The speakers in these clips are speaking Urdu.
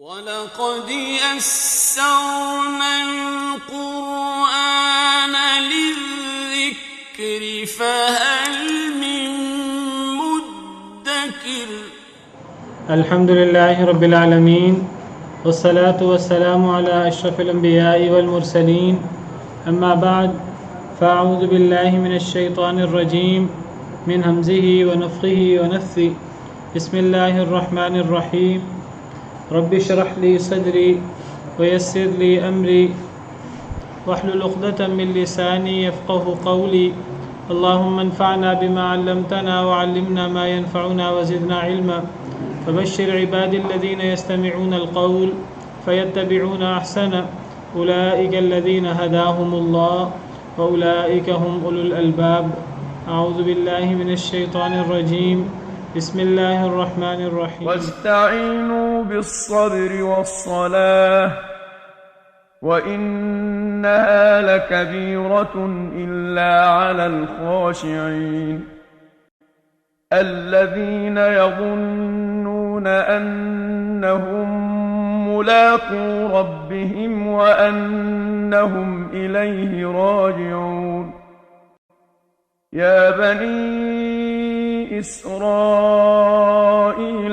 وَلَقَدْ يَسَّرْنَا الْقُرْآنَ لِلذِّكْرِ فَهَلْ مِن مُّدَّكِرٍ الحمد لله رب العالمين والصلاة والسلام على أشرف الأنبياء والمرسلين أما بعد فأعوذ بالله من الشيطان الرجيم من همزه ونفخه ونفثه بسم الله الرحمن الرحيم رب اشرح لي صدري ويسر لي أمري واحلل عقدة من لساني يفقه قولي اللهم انفعنا بما علمتنا وعلمنا ما ينفعنا وزدنا علما فبشر عبادي الذين يستمعون القول فيتبعون أحسنه أولئك الذين هداهم الله وأولئك هم أولو الألباب أعوذ بالله من الشيطان الرجيم بسم الله الرحمن الرحيم واستعينوا بالصبر والصلاة وإنها لكبيرة إلا على الخاشعين الذين يظنون أنهم ملاقو ربهم وأنهم إليه راجعون يا بني إسرائيل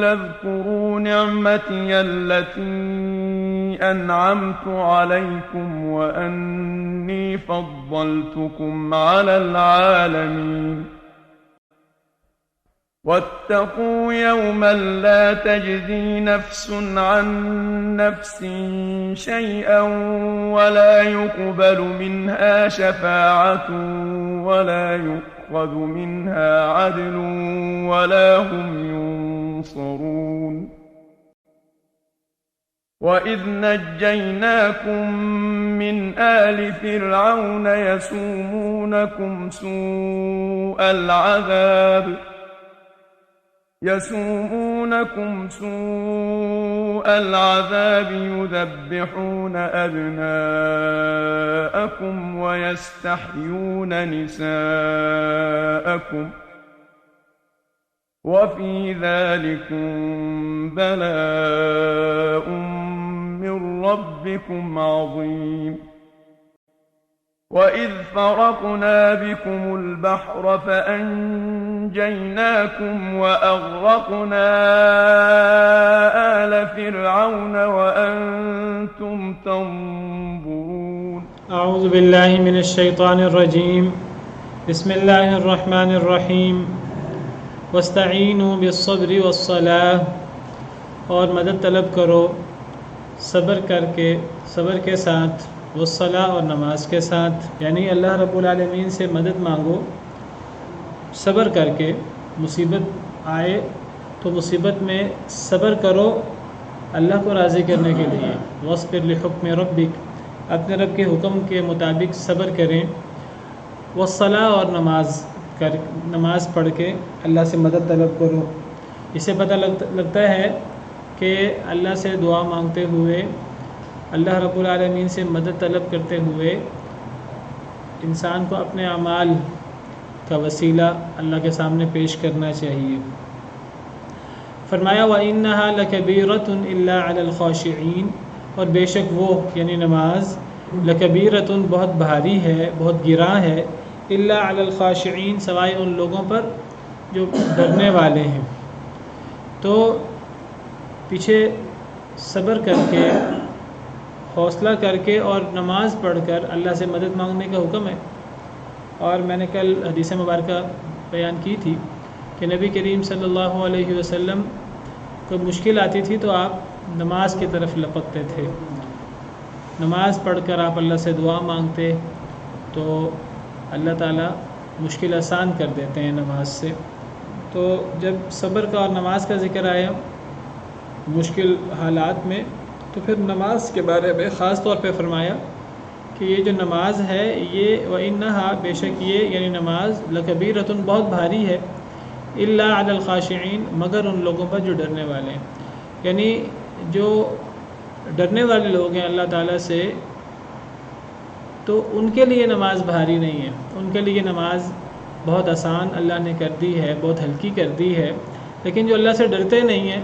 اذكروا نعمتي التي أنعمت عليكم وأني فضلتكم على العالمين واتقوا يوما لا تجزي نفس عن نفس شيئا ولا يقبل منها شفاعة ولا يؤخذ منها عدل ولا هم ينصرون وإذ نجيناكم من آل فرعون يسومونكم سوء العذاب يذبحون أبناءكم ويستحيون نساءكم وفي ذلكم بلاء من ربكم عظيم وإذ فرقنا بكم البحر فأنجيناكم وأغرقنا آل فرعون وأنتم تنظرون أعوذ بالله من الشيطان الرجيم بسم الله الرحمن الرحيم واستعینوا بالصبر والصلاة اور مدد طلب کرو صبر کے ساتھ والصلاة اور نماز کے ساتھ، یعنی اللہ رب العالمین سے مدد مانگو صبر کر کے۔ مصیبت آئے تو مصیبت میں صبر کرو اللہ کو راضی کرنے کے لیے۔ واصبر لحکم ربک، اپنے رب کے حکم کے مطابق صبر کریں۔ والصلاة اور نماز پڑھ کے اللہ سے مدد طلب کرو۔ اسے پتہ لگتا ہے کہ اللہ سے دعا مانگتے ہوئے، اللہ رب العالمین سے مدد طلب کرتے ہوئے انسان کو اپنے اعمال کا وسیلہ اللہ کے سامنے پیش کرنا چاہیے۔ فرمایا وَإِنَّهَا لَكَبِيرَةٌ إِلَّا عَلَى الْخَاشِعِينَ، اور بے شک وہ یعنی نماز لَكَبِيرَةٌ بہت بھاری ہے، بہت گراں ہے، إِلَّا عَلَى الْخَاشِعِينَ سوائے ان لوگوں پر جو ڈرنے والے ہیں۔ تو پیچھے صبر کر کے، حوصلہ کر کے اور نماز پڑھ کر اللہ سے مدد مانگنے کا حکم ہے۔ اور میں نے کل حدیث مبارکہ بیان کی تھی کہ نبی کریم صلی اللہ علیہ وسلم کو مشکل آتی تھی تو آپ نماز کی طرف لپکتے تھے، نماز پڑھ کر آپ اللہ سے دعا مانگتے تو اللہ تعالیٰ مشکل آسان کر دیتے ہیں نماز سے۔ تو جب صبر کا اور نماز کا ذکر آیا مشکل حالات میں، تو پھر نماز کے بارے میں خاص طور پہ فرمایا کہ یہ جو نماز ہے یہ وَإِنَّهَا بے شک یہ یعنی نماز لَكَبِيرَةٌ بہت بھاری ہے، إِلَّا عَلَى الْخَاشِعِينَ مگر ان لوگوں پر جو ڈرنے والے ہیں، یعنی جو ڈرنے والے لوگ ہیں اللہ تعالیٰ سے، تو ان کے لیے نماز بھاری نہیں ہے، ان کے لیے نماز بہت آسان اللہ نے کر دی ہے، بہت ہلکی کر دی ہے۔ لیکن جو اللہ سے ڈرتے نہیں ہیں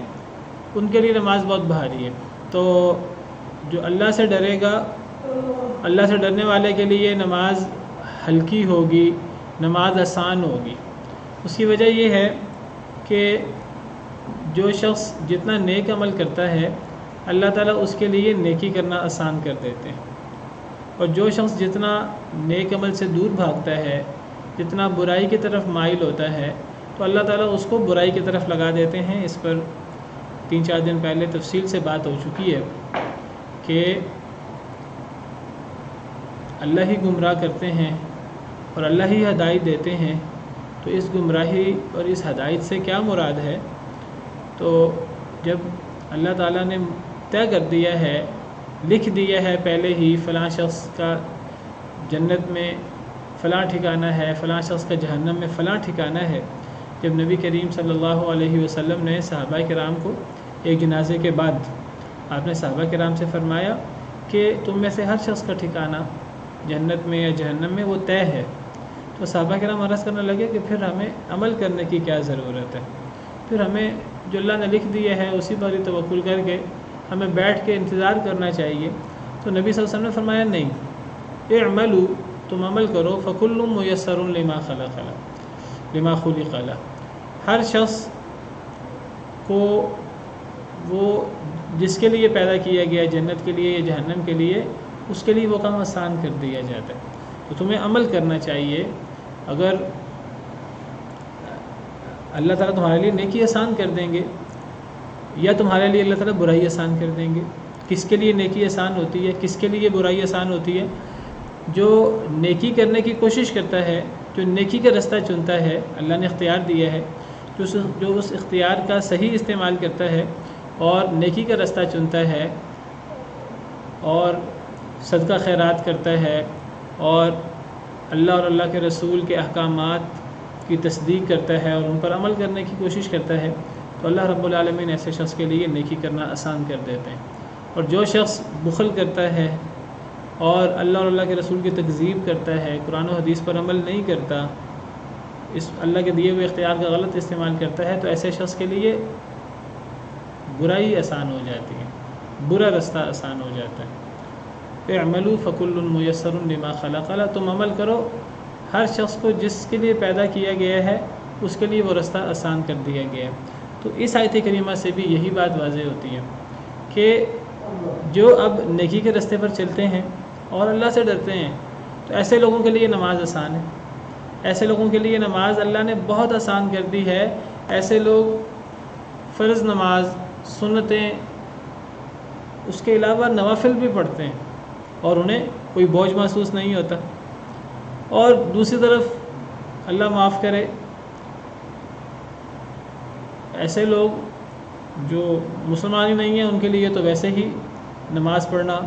ان کے لیے نماز بہت بھاری ہے۔ تو جو اللہ سے ڈرے گا، اللہ سے ڈرنے والے کے لیے نماز ہلکی ہوگی، نماز آسان ہوگی۔ اس کی وجہ یہ ہے کہ جو شخص جتنا نیک عمل کرتا ہے اللہ تعالیٰ اس کے لیے نیکی کرنا آسان کر دیتے ہیں، اور جو شخص جتنا نیک عمل سے دور بھاگتا ہے، جتنا برائی کی طرف مائل ہوتا ہے، تو اللہ تعالیٰ اس کو برائی کی طرف لگا دیتے ہیں۔ اس پر 3-4 دن پہلے تفصیل سے بات ہو چکی ہے کہ اللہ ہی گمراہ کرتے ہیں اور اللہ ہی ہدایت دیتے ہیں۔ تو اس گمراہی اور اس ہدایت سے کیا مراد ہے؟ تو جب اللہ تعالیٰ نے طے کر دیا ہے، لکھ دیا ہے پہلے ہی فلاں شخص کا جنت میں فلاں ٹھکانہ ہے، فلاں شخص کا جہنم میں فلاں ٹھکانہ ہے، جب نبی کریم صلی اللہ علیہ وسلم نے صحابہ کرام کو ایک جنازے کے بعد آپ نے صحابہ کرام سے فرمایا کہ تم میں سے ہر شخص کا ٹھکانہ جنت میں یا جہنم میں وہ طے ہے، تو صحابہ کرام عرض کرنے لگے کہ پھر ہمیں عمل کرنے کی کیا ضرورت ہے؟ پھر ہمیں جو اللہ نے لکھ دیا ہے اسی پر ہی توکل کر کے ہمیں بیٹھ کے انتظار کرنا چاہیے۔ تو نبی صلی اللہ علیہ وسلم نے فرمایا نہیں، اعملوا، تم عمل کرو، فکل میسر لما خلق له، ہر شخص کو وہ جس کے لیے پیدا کیا گیا، جنت کے لیے یا جہنم کے لیے، اس کے لیے وہ کام آسان کر دیا جاتا ہے۔ تو تمہیں عمل کرنا چاہیے۔ اگر اللہ تعالیٰ تمہارے لیے نیکی آسان کر دیں گے یا تمہارے لیے اللہ تعالیٰ برائی آسان کر دیں گے۔ کس کے لیے نیکی آسان ہوتی ہے، کس کے لیے برائی آسان ہوتی ہے؟ جو نیکی کرنے کی کوشش کرتا ہے، جو نیکی کا رستہ چنتا ہے، اللہ نے اختیار دیا ہے، جو اس اختیار کا صحیح استعمال کرتا ہے اور نیکی کا رستہ چنتا ہے اور صدقہ خیرات کرتا ہے اور اللہ اور اللہ کے رسول کے احکامات کی تصدیق کرتا ہے اور ان پر عمل کرنے کی کوشش کرتا ہے، تو اللہ رب العالمین ایسے شخص کے لیے نیکی کرنا آسان کر دیتے ہیں۔ اور جو شخص بخل کرتا ہے اور اللہ اور اللہ کے رسول کی تکذیب کرتا ہے، قرآن و حدیث پر عمل نہیں کرتا، اس اللہ کے دیے ہوئے اختیار کا غلط استعمال کرتا ہے، تو ایسے شخص کے لیے برائی آسان ہو جاتی ہے، برا رستہ آسان ہو جاتا ہے۔ اعملوا فکل میسر لما خلق له، تم عمل کرو، ہر شخص کو جس کے لیے پیدا کیا گیا ہے اس کے لیے وہ رستہ آسان کر دیا گیا ہے۔ تو اس آیت کریمہ سے بھی یہی بات واضح ہوتی ہے کہ جو اب نیکی کے رستے پر چلتے ہیں اور اللہ سے ڈرتے ہیں، تو ایسے لوگوں کے لیے نماز آسان ہے، ایسے لوگوں کے لیے نماز اللہ نے بہت آسان کر دی ہے۔ ایسے لوگ فرض نماز، سنتیں، اس کے علاوہ نوافل بھی پڑھتے ہیں اور انہیں کوئی بوجھ محسوس نہیں ہوتا۔ اور دوسری طرف اللہ معاف کرے، ایسے لوگ جو مسلمان ہی نہیں ہیں ان کے لیے تو ویسے ہی نماز پڑھنا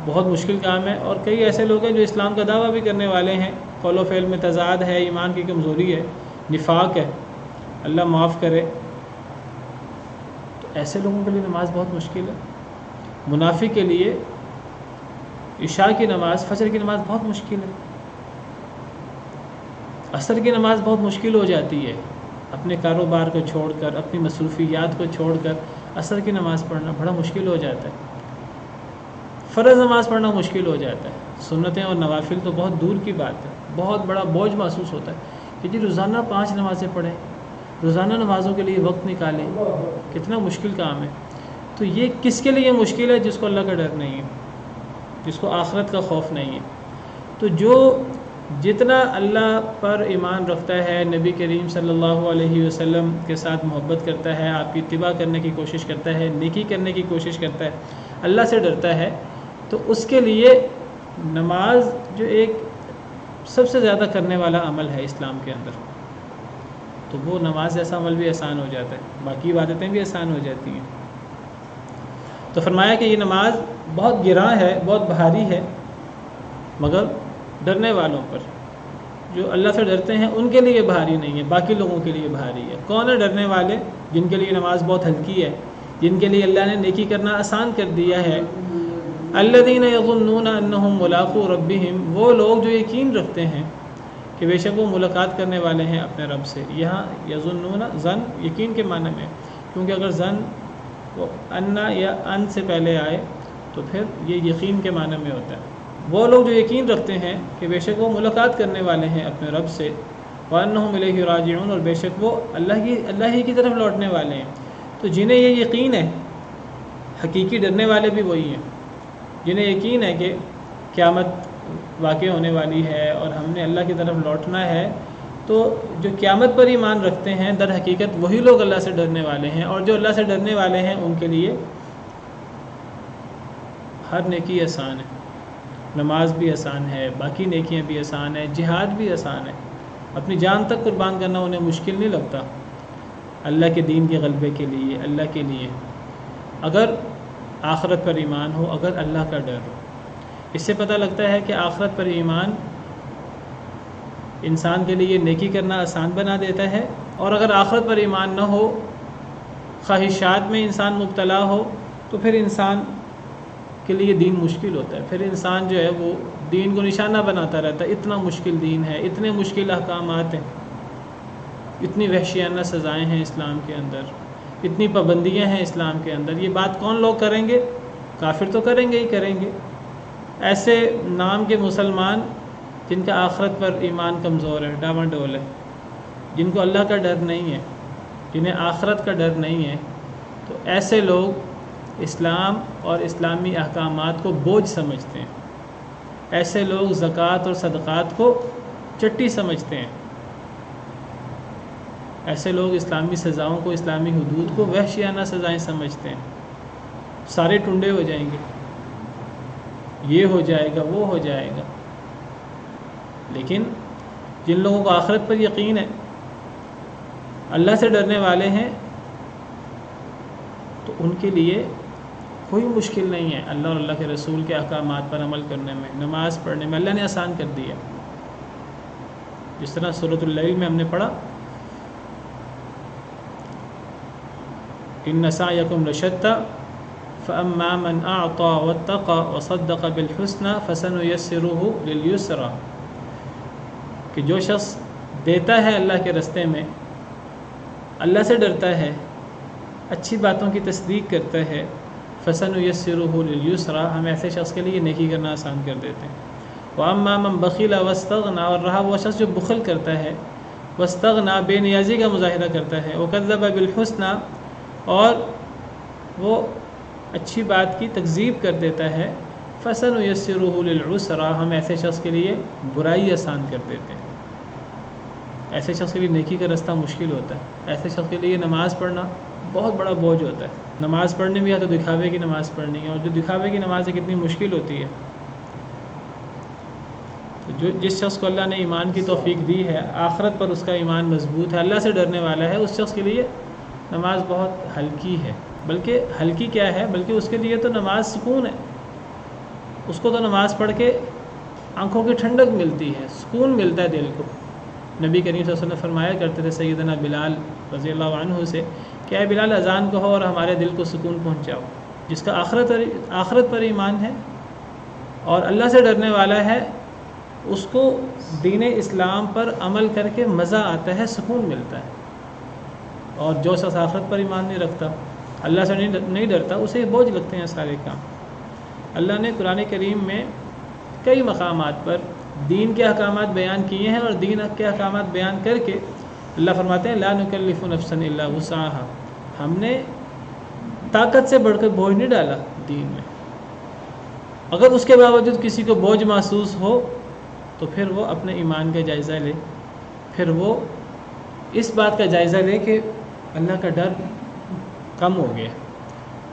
بہت مشکل کام ہے، اور کئی ایسے لوگ ہیں جو اسلام کا دعویٰ بھی کرنے والے ہیں، قول و فعل میں تضاد ہے، ایمان کی کمزوری ہے، نفاق ہے، اللہ معاف کرے، تو ایسے لوگوں کے لیے نماز بہت مشکل ہے۔ منافق کے لیے عشاء کی نماز، فجر کی نماز بہت مشکل ہے، عصر کی نماز بہت مشکل ہو جاتی ہے، اپنے کاروبار کو چھوڑ کر، اپنی مصروفیات کو چھوڑ کر عصر کی نماز پڑھنا بڑا مشکل ہو جاتا ہے، فرض نماز پڑھنا مشکل ہو جاتا ہے، سنتیں اور نوافل تو بہت دور کی بات ہے، بہت بڑا بوجھ محسوس ہوتا ہے کہ جی روزانہ 5 نمازیں پڑھیں، روزانہ نمازوں کے لیے وقت نکالیں، کتنا مشکل کام ہے۔ تو یہ کس کے لیے مشکل ہے؟ جس کو اللہ کا ڈر نہیں ہے، جس کو آخرت کا خوف نہیں ہے۔ تو جو جتنا اللہ پر ایمان رکھتا ہے، نبی کریم صلی اللہ علیہ وسلم کے ساتھ محبت کرتا ہے، آپ کی اتباع کرنے کی کوشش کرتا ہے، نیکی کرنے کی کوشش کرتا ہے، اللہ سے ڈرتا ہے، تو اس کے لیے نماز جو ایک سب سے زیادہ کرنے والا عمل ہے اسلام کے اندر، تو وہ نماز ایسا عمل بھی آسان ہو جاتا ہے، باقی عبادتیں بھی آسان ہو جاتی ہیں۔ تو فرمایا کہ یہ نماز بہت گراں ہے، بہت بھاری ہے، مگر ڈرنے والوں پر، جو اللہ سے ڈرتے ہیں ان کے لیے بھاری نہیں ہے، باقی لوگوں کے لیے بھاری ہے۔ کون ہے ڈرنے والے؟ جن کے لیے نماز بہت ہلکی ہے، جن کے لیے اللہ نے نیکی کرنا آسان کر دیا ہے۔ الذین یظنون انہم ملاقو ربہم، وہ لوگ جو یقین رکھتے ہیں کہ بے شک وہ ملاقات کرنے والے ہیں اپنے رب سے۔ یہاں یظنون ظن یقین کے معنی میں، کیونکہ اگر ظن وہ انا یا ان سے پہلے آئے تو پھر یہ یقین کے معنی میں ہوتا ہے۔ وہ لوگ جو یقین رکھتے ہیں کہ بے شک وہ ملاقات کرنے والے ہیں اپنے رب سے، وَأَنَّهُمْ إِلَيْهِ رَاجِعُونَ، اور بے شک وہ اللہ ہی کی طرف لوٹنے والے ہیں، تو جنہیں یہ یقین ہے، حقیقی ڈرنے والے بھی وہی ہیں جنہیں یقین ہے کہ قیامت واقع ہونے والی ہے اور ہم نے اللہ کی طرف لوٹنا ہے، تو جو قیامت پر ایمان رکھتے ہیں در حقیقت وہی لوگ اللہ سے ڈرنے والے ہیں، اور جو اللہ سے ڈرنے والے ہیں ان کے لیے ہر نیکی آسان ہے، نماز بھی آسان ہے، باقی نیکیاں بھی آسان ہیں، جہاد بھی آسان ہے، اپنی جان تک قربان کرنا انہیں مشکل نہیں لگتا اللہ کے دین کے غلبے کے لیے، اللہ کے لیے، اگر آخرت پر ایمان ہو، اگر اللہ کا ڈر ہو۔ اس سے پتہ لگتا ہے کہ آخرت پر ایمان انسان کے لیے نیکی کرنا آسان بنا دیتا ہے، اور اگر آخرت پر ایمان نہ ہو، خواہشات میں انسان مبتلا ہو، تو پھر انسان کے لیے دین مشکل ہوتا ہے، پھر انسان جو ہے وہ دین کو نشانہ بناتا رہتا ہے، اتنا مشکل دین ہے، اتنے مشکل احکامات ہیں، اتنی وحشیانہ سزائیں ہیں اسلام کے اندر، اتنی پابندیاں ہیں اسلام کے اندر، یہ بات کون لوگ کریں گے؟ کافر تو کریں گے ہی کریں گے۔ ایسے نام کے مسلمان جن کا آخرت پر ایمان کمزور ہے، ڈاواں ڈول ہے، جن کو اللہ کا ڈر نہیں ہے، جنہیں آخرت کا ڈر نہیں ہے، تو ایسے لوگ اسلام اور اسلامی احکامات کو بوجھ سمجھتے ہیں، ایسے لوگ زکوٰۃ اور صدقات کو چٹی سمجھتے ہیں، ایسے لوگ اسلامی سزاؤں کو، اسلامی حدود کو وحشیانہ سزائیں سمجھتے ہیں، سارے ٹنڈے ہو جائیں گے، یہ ہو جائے گا، وہ ہو جائے گا۔ لیکن جن لوگوں کو آخرت پر یقین ہے، اللہ سے ڈرنے والے ہیں، تو ان کے لیے کوئی مشکل نہیں ہے اللہ اور اللہ کے رسول کے احکامات پر عمل کرنے میں، نماز پڑھنے میں اللہ نے آسان کر دیا۔ جس طرح سورۃ اللیل میں ہم نے پڑھا، ان سعیکم لشتی فاما من اعطى واتقى وصدق بالحسنى فسنيسره لليسرى، کہ جو شخص دیتا ہے اللہ کے راستے میں، اللہ سے ڈرتا ہے، اچھی باتوں کی تصدیق کرتا ہے، فسنيسره لليسرى، ہم ایسے شخص کے لیے نیکی کرنا آسان کر دیتے ہیں۔ واما من بخل واستغنى، اور رہا وہ شخص جو بخل کرتا ہے، واستغنى، بے نیازی کا مظاہرہ کرتا ہے، وكذب بالحسنى، اور وہ اچھی بات کی تکذیب کر دیتا ہے، فسنيسره للعسرى، ہم ایسے شخص کے لیے برائی آسان کر دیتے ہیں۔ ایسے شخص کے لیے نیکی کا راستہ مشکل ہوتا ہے، ایسے شخص کے لیے نماز پڑھنا بہت بڑا بوجھ ہوتا ہے۔ نماز پڑھنے بھی ہے تو دکھاوے کی نماز پڑھنی ہے، اور جو دکھاوے کی نماز ہے کتنی مشکل ہوتی ہے۔ تو جس شخص کو اللہ نے ایمان کی توفیق دی ہے، آخرت پر اس کا ایمان مضبوط ہے، اللہ سے ڈرنے والا ہے، اس شخص کے لیے نماز بہت ہلکی ہے، بلکہ ہلکی کیا ہے، بلکہ اس کے لیے تو نماز سکون ہے، اس کو تو نماز پڑھ کے آنکھوں کی ٹھنڈک ملتی ہے، سکون ملتا ہے دل کو۔ نبی کریم صلی اللہ علیہ وسلم فرمایا کرتے تھے سیدنا بلال رضی اللہ عنہ سے کہ اے بلال اذان کہو اور ہمارے دل کو سکون پہنچاؤ۔ جس کا آخرت پر ایمان ہے اور اللہ سے ڈرنے والا ہے، اس کو دین اسلام پر عمل کر کے مزہ آتا ہے، سکون ملتا ہے۔ اور جو شخص آخرت پر ایمان نہیں رکھتا، اللہ سے نہیں ڈرتا، اسے بوجھ لگتے ہیں سارے کام۔ اللہ نے قرآن کریم میں کئی مقامات پر دین کے احکامات بیان کیے ہیں، اور دین کے احکامات بیان کر کے اللہ فرماتے ہیں لا نکلف نفسا الا وسعها، ہم نے طاقت سے بڑھ کر بوجھ نہیں ڈالا دین میں۔ اگر اس کے باوجود کسی کو بوجھ محسوس ہو تو پھر وہ اپنے ایمان کا جائزہ لے، پھر وہ اس بات کا جائزہ لے کہ اللہ کا ڈر کم ہو گیا۔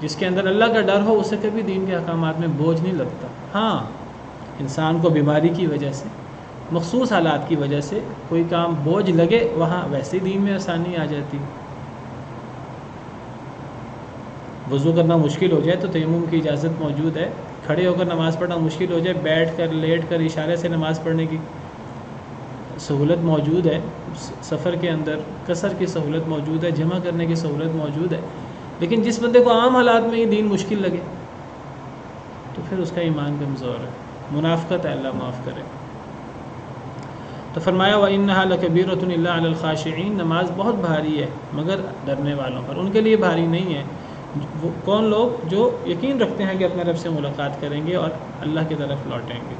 جس کے اندر اللہ کا ڈر ہو اسے کبھی دین کے احکامات میں بوجھ نہیں لگتا۔ ہاں، انسان کو بیماری کی وجہ سے، مخصوص حالات کی وجہ سے کوئی کام بوجھ لگے، وہاں ویسے دین میں آسانی آ جاتی۔ وضو کرنا مشکل ہو جائے تو تیمم کی اجازت موجود ہے، کھڑے ہو کر نماز پڑھنا مشکل ہو جائے، بیٹھ کر لیٹ کر اشارے سے نماز پڑھنے کی سہولت موجود ہے، سفر کے اندر قصر کی سہولت موجود ہے، جمع کرنے کی سہولت موجود ہے۔ لیکن جس بندے کو عام حالات میں یہ دین مشکل لگے تو پھر اس کا ایمان کمزور ہے، منافقت ہے، اللہ معاف کرے۔ تو فرمایا وَإِنَّهَا لَكَبِيرَةٌ إِلَّا عَلَى الْخَاشِعِينَ، نماز بہت بھاری ہے مگر ڈرنے والوں پر، ان کے لیے بھاری نہیں ہے وہ کون لوگ جو یقین رکھتے ہیں کہ اپنے رب سے ملاقات کریں گے اور اللہ کی طرف لوٹیں گے۔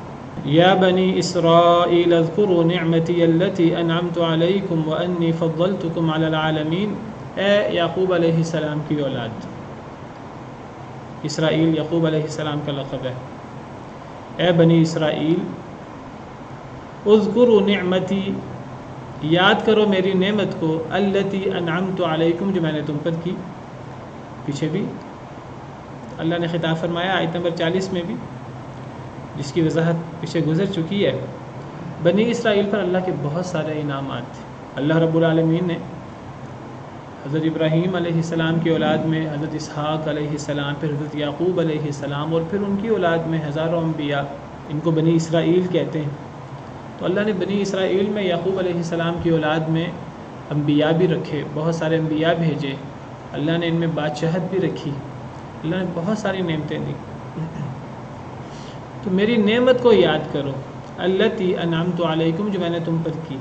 یا بنی اسرائیل اذکروا نعمتی التی انعمت علیکم وانی فضلتکم علی العالمین، اے یعقوب علیہ السلام کی اولاد۔ اسرائیل یعقوب علیہ السلام کا لقب ہے۔ اے بنی اسرائیل، اذکروا نعمتی، یاد کرو میری نعمت کو، التی انعمت علیکم، جو میں نے تم پر کی۔ پیچھے بھی اللہ نے خطاب فرمایا آیت نمبر 40 میں بھی، جس کی وضاحت پیچھے گزر چکی ہے۔ بنی اسرائیل پر اللہ کے بہت سارے انعامات تھے۔ اللہ رب العالمین نے حضرت ابراہیم علیہ السلام کی اولاد میں حضرت اسحاق علیہ السلام، پھر حضرت یعقوب علیہ السلام، اور پھر ان کی اولاد میں ہزاروں انبیاء، ان کو بنی اسرائیل کہتے ہیں۔ تو اللہ نے بنی اسرائیل میں یعقوب علیہ السلام کی اولاد میں انبیاء بھی رکھے، بہت سارے انبیاء بھیجے، اللہ نے ان میں بادشاہت بھی رکھی، اللہ نے بہت ساری نعمتیں دی۔ تو میری نعمت کو یاد کرو، التی انعمت علیکم، جو میں نے تم پر کی،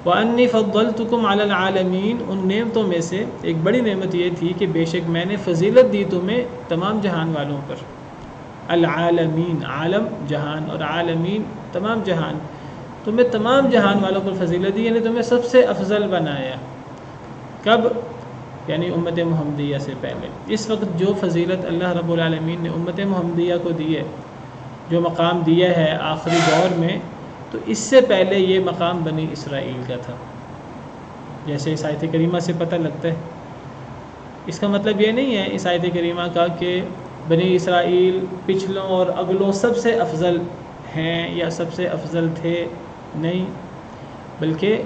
وانی فضلتکم علی العالمین، ان نعمتوں میں سے ایک بڑی نعمت یہ تھی کہ بے شک میں نے فضیلت دی تمہیں تمام جہان والوں پر۔ العالمین، عالم جہان، اور عالمین تمام جہان، تمہیں تمام جہان والوں پر فضیلت دی، یعنی تمہیں سب سے افضل بنایا۔ کب؟ یعنی امت محمدیہ سے پہلے۔ اس وقت جو فضیلت اللہ رب العالمین نے امت محمدیہ کو دی ہے، جو مقام دیا ہے آخری دور میں، تو اس سے پہلے یہ مقام بنی اسرائیل کا تھا، جیسے اس آیت کریمہ سے پتہ لگتا ہے۔ اس کا مطلب یہ نہیں ہے اس آیت کریمہ کا کہ بنی اسرائیل پچھلوں اور اگلوں سب سے افضل ہیں یا سب سے افضل تھے، نہیں، بلکہ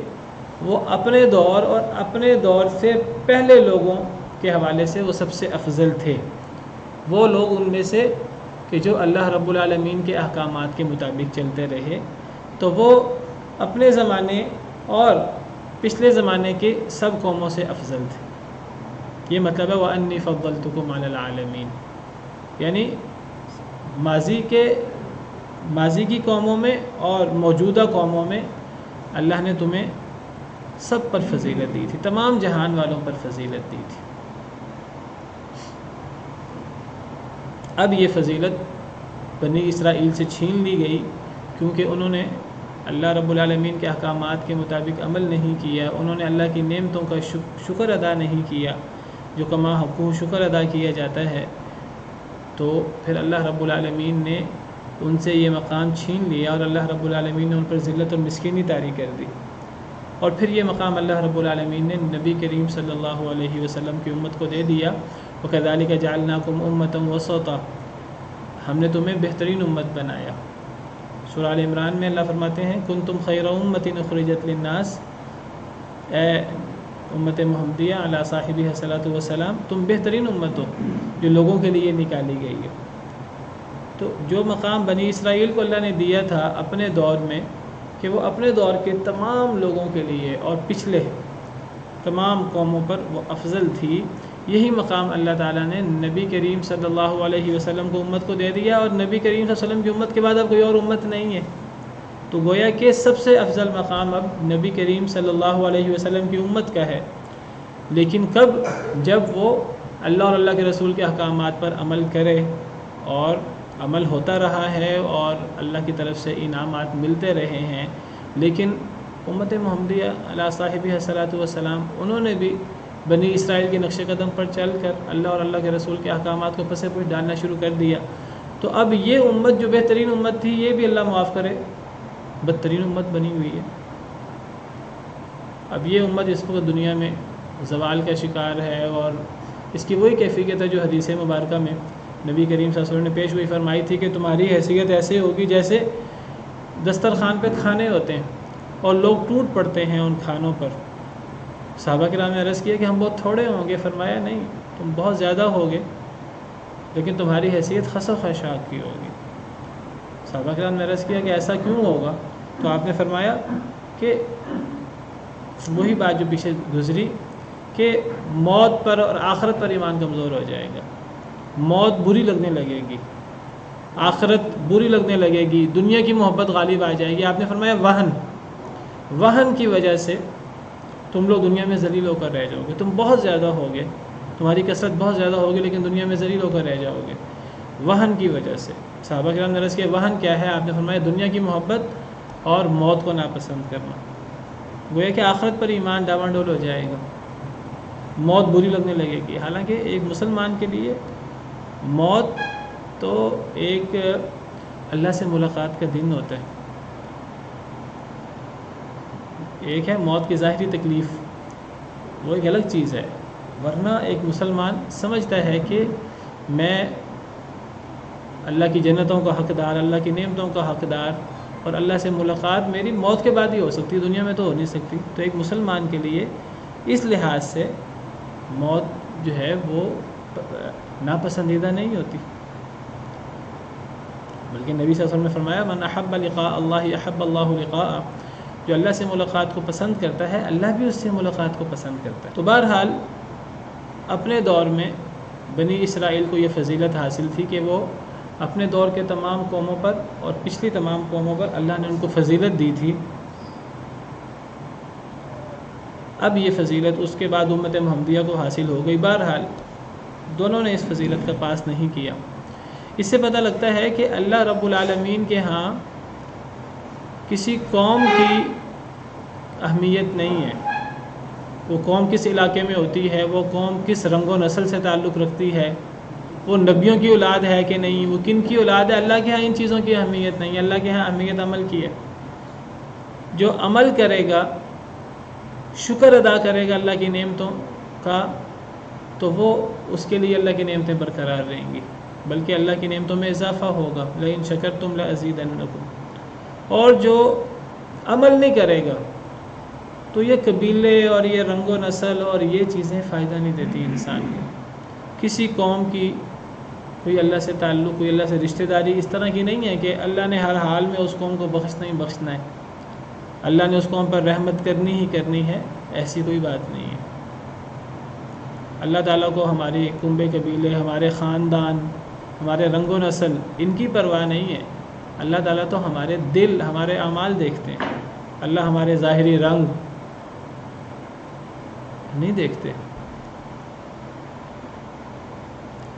وہ اپنے دور اور اپنے دور سے پہلے لوگوں کے حوالے سے وہ سب سے افضل تھے۔ وہ لوگ ان میں سے کہ جو اللہ رب العالمین کے احکامات کے مطابق چلتے رہے، تو وہ اپنے زمانے اور پچھلے زمانے کے سب قوموں سے افضل تھے۔ یہ مطلب ہے وَأَنِّي فَضَّلْتُكُمْ عَلَى الْعَالَمِينَ، یعنی ماضی کی قوموں میں اور موجودہ قوموں میں اللہ نے تمہیں سب پر فضیلت دی تھی، تمام جہان والوں پر فضیلت دی تھی۔ اب یہ فضیلت بنی اسرائیل سے چھین لی گئی، کیونکہ انہوں نے اللہ رب العالمین کے احکامات کے مطابق عمل نہیں کیا، انہوں نے اللہ کی نعمتوں کا شکر ادا نہیں کیا، جو کما حقوق شکر ادا کیا جاتا ہے۔ تو پھر اللہ رب العالمین نے ان سے یہ مقام چھین لیا، اور اللہ رب العالمین نے ان پر ذلت اور مسکینی طاری کر دی، اور پھر یہ مقام اللہ رب العالمین نے نبی کریم صلی اللہ علیہ وسلم کی امت کو دے دیا۔ وَكَذَلِكَ جَعَلْنَاكُمْ أُمَّةً وَسَطًا، ہم نے تمہیں بہترین امت بنایا۔ سورہ آل عمران میں اللہ فرماتے ہیں کنتم خیر امۃ اخرجت للناس، اے امت محمدیہ علی صاحبہ الصلاۃ والسلام، تم بہترین امت ہو جو لوگوں کے لیے نکالی گئی ہے۔ تو جو مقام بنی اسرائیل کو اللہ نے دیا تھا اپنے دور میں، کہ وہ اپنے دور کے تمام لوگوں کے لیے اور پچھلے تمام قوموں پر وہ افضل تھی، یہی مقام اللہ تعالیٰ نے نبی کریم صلی اللہ علیہ وسلم کو امت کو دے دیا، اور نبی کریم صلی اللہ علیہ وسلم کی امت کے بعد اب کوئی اور امت نہیں ہے۔ تو گویا کہ سب سے افضل مقام اب نبی کریم صلی اللہ علیہ وسلم کی امت کا ہے، لیکن کب؟ جب وہ اللہ اور اللہ کے رسول کے احکامات پر عمل کرے، اور عمل ہوتا رہا ہے اور اللہ کی طرف سے انعامات ملتے رہے ہیں۔ لیکن امت محمدیہ علی صاحبہ الصلاۃ والسلام، انہوں نے بھی بنی اسرائیل کے نقش قدم پر چل کر اللہ اور اللہ کے رسول کے احکامات کو پس پش ڈالنا شروع کر دیا۔ تو اب یہ امت جو بہترین امت تھی، یہ بھی اللہ معاف کرے بدترین امت بنی ہوئی ہے۔ اب یہ امت اس وقت دنیا میں زوال کا شکار ہے، اور اس کی وہی کیفیت ہے جو حدیث مبارکہ میں نبی کریم صلی اللہ علیہ وسلم نے پیش ہوئی فرمائی تھی کہ تمہاری حیثیت ایسے ہوگی جیسے دسترخوان پہ کھانے ہوتے ہیں اور لوگ ٹوٹ پڑتے ہیں ان کھانوں پر۔ صحابہ کرام نے عرض کیا کہ ہم بہت تھوڑے ہوں گے، فرمایا نہیں، تم بہت زیادہ ہوگے، لیکن تمہاری حیثیت خس و خاشاک کی ہوگی۔ صحابہ کرام نے عرض کیا کہ ایسا کیوں ہوگا؟ تو آپ نے فرمایا کہ وہی بات جو پیچھے گزری کہ موت پر اور آخرت پر ایمان کمزور ہو جائے گا، موت بری لگنے لگے گی، آخرت بری لگنے لگے گی، دنیا کی محبت غالب آ جائے گی۔ آپ نے فرمایا وہن کی وجہ سے تم لوگ دنیا میں ذلیل ہو کر رہ جاؤ گے، تم بہت زیادہ ہوگے، تمہاری کثرت بہت زیادہ ہوگی لیکن دنیا میں ذلیل ہو کر رہ جاؤ گے، وہن کی وجہ سے۔ صحابہ کرام نے عرض کیا وہن کیا ہے؟ آپ نے فرمایا دنیا کی محبت اور موت کو ناپسند کرنا۔ گویا کہ آخرت پر ایمان ڈاواڈول ہو جائے گا، موت بری لگنے لگے گی۔ حالانکہ ایک مسلمان کے لیے موت تو ایک اللہ سے ملاقات کا دن ہوتا ہے۔ ایک ہے موت کی ظاہری تکلیف، وہ ایک الگ چیز ہے، ورنہ ایک مسلمان سمجھتا ہے کہ میں اللہ کی جنتوں کا حقدار، اللہ کی نعمتوں کا حقدار، اور اللہ سے ملاقات میری موت کے بعد ہی ہو سکتی، دنیا میں تو ہو نہیں سکتی۔ تو ایک مسلمان کے لیے اس لحاظ سے موت جو ہے وہ ناپسندیدہ نہیں ہوتی، بلکہ نبی صلی اللہ علیہ وسلم نے فرمایا من احب لقاء اللہ احب اللہ لقاءہ، جو اللہ سے ملاقات کو پسند کرتا ہے اللہ بھی اس سے ملاقات کو پسند کرتا ہے۔ تو بہرحال اپنے دور میں بنی اسرائیل کو یہ فضیلت حاصل تھی کہ وہ اپنے دور کے تمام قوموں پر اور پچھلی تمام قوموں پر اللہ نے ان کو فضیلت دی تھی۔ اب یہ فضیلت اس کے بعد امت محمدیہ کو حاصل ہو گئی۔ بہرحال دونوں نے اس فضیلت کا پاس نہیں کیا۔ اس سے پتہ لگتا ہے کہ اللہ رب العالمین کے ہاں کسی قوم کی اہمیت نہیں ہے، وہ قوم کس علاقے میں ہوتی ہے، وہ قوم کس رنگ و نسل سے تعلق رکھتی ہے، وہ نبیوں کی اولاد ہے کہ نہیں، وہ کن کی اولاد ہے، اللہ کے ہاں ان چیزوں کی اہمیت نہیں ہے۔ اللہ کے ہاں اہمیت عمل کی ہے۔ جو عمل کرے گا، شکر ادا کرے گا اللہ کی نعمتوں کا، تو وہ اس کے لیے اللہ کی نعمتیں برقرار رہیں گی، بلکہ اللہ کی نعمتوں میں اضافہ ہوگا۔ لئن شکرتم لأزیدنکم۔ اور جو عمل نہیں کرے گا تو یہ قبیلے اور یہ رنگ و نسل اور یہ چیزیں فائدہ نہیں دیتی انسان کو۔ کسی قوم کی کوئی اللہ سے تعلق، کوئی اللہ سے رشتہ داری اس طرح کی نہیں ہے کہ اللہ نے ہر حال میں اس قوم کو بخشنا ہی بخشنا ہے، اللہ نے اس قوم پر رحمت کرنی ہی کرنی ہے، ایسی کوئی بات نہیں ہے۔ اللہ تعالیٰ کو ہماری کنبے قبیلے، ہمارے خاندان، ہمارے رنگ و نسل ان کی پرواہ نہیں ہے۔ اللہ تعالیٰ تو ہمارے دل، ہمارے اعمال دیکھتے ہیں۔ اللہ ہمارے ظاہری رنگ نہیں دیکھتے۔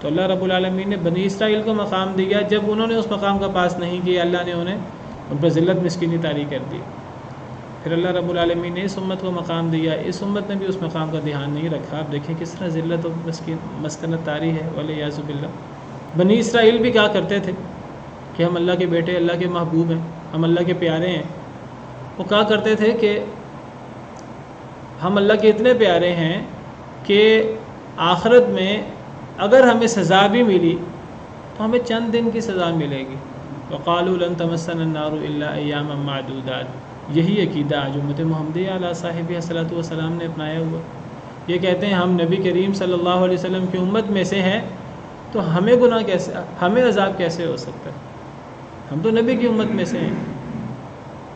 تو اللہ رب العالمین نے بنی اسرائیل کو مقام دیا، جب انہوں نے اس مقام کا پاس نہیں کیا اللہ نے انہیں ان پر ذلت مسکینی طاری کر دی۔ پھر اللہ رب العالمین نے اس امت کو مقام دیا، اس امت نے بھی اس مقام کا دھیان نہیں رکھا۔ آپ دیکھیں کس طرح ذلت و مسکنت طاری ہے، والعیاذ باللہ۔ بنی اسرائیل بھی کہا کرتے تھے کہ ہم اللہ کے بیٹے، اللہ کے محبوب ہیں، ہم اللہ کے پیارے ہیں۔ وہ کہا کرتے تھے کہ ہم اللہ کے اتنے پیارے ہیں کہ آخرت میں اگر ہمیں سزا بھی ملی تو ہمیں چند دن کی سزا ملے گی۔ وقالوا لن تمسنا النار الا ایاما معدودات۔ یہی عقیدہ آج امت محمدیہ علیہ صاحب صلاۃ والسلام نے اپنایا ہوا۔ یہ کہتے ہیں ہم نبی کریم صلی اللہ علیہ وسلم کی امت میں سے ہیں، تو ہمیں گناہ کیسے، ہمیں عذاب کیسے ہو سکتا ہے؟ ہم تو نبی کی امت میں سے ہیں۔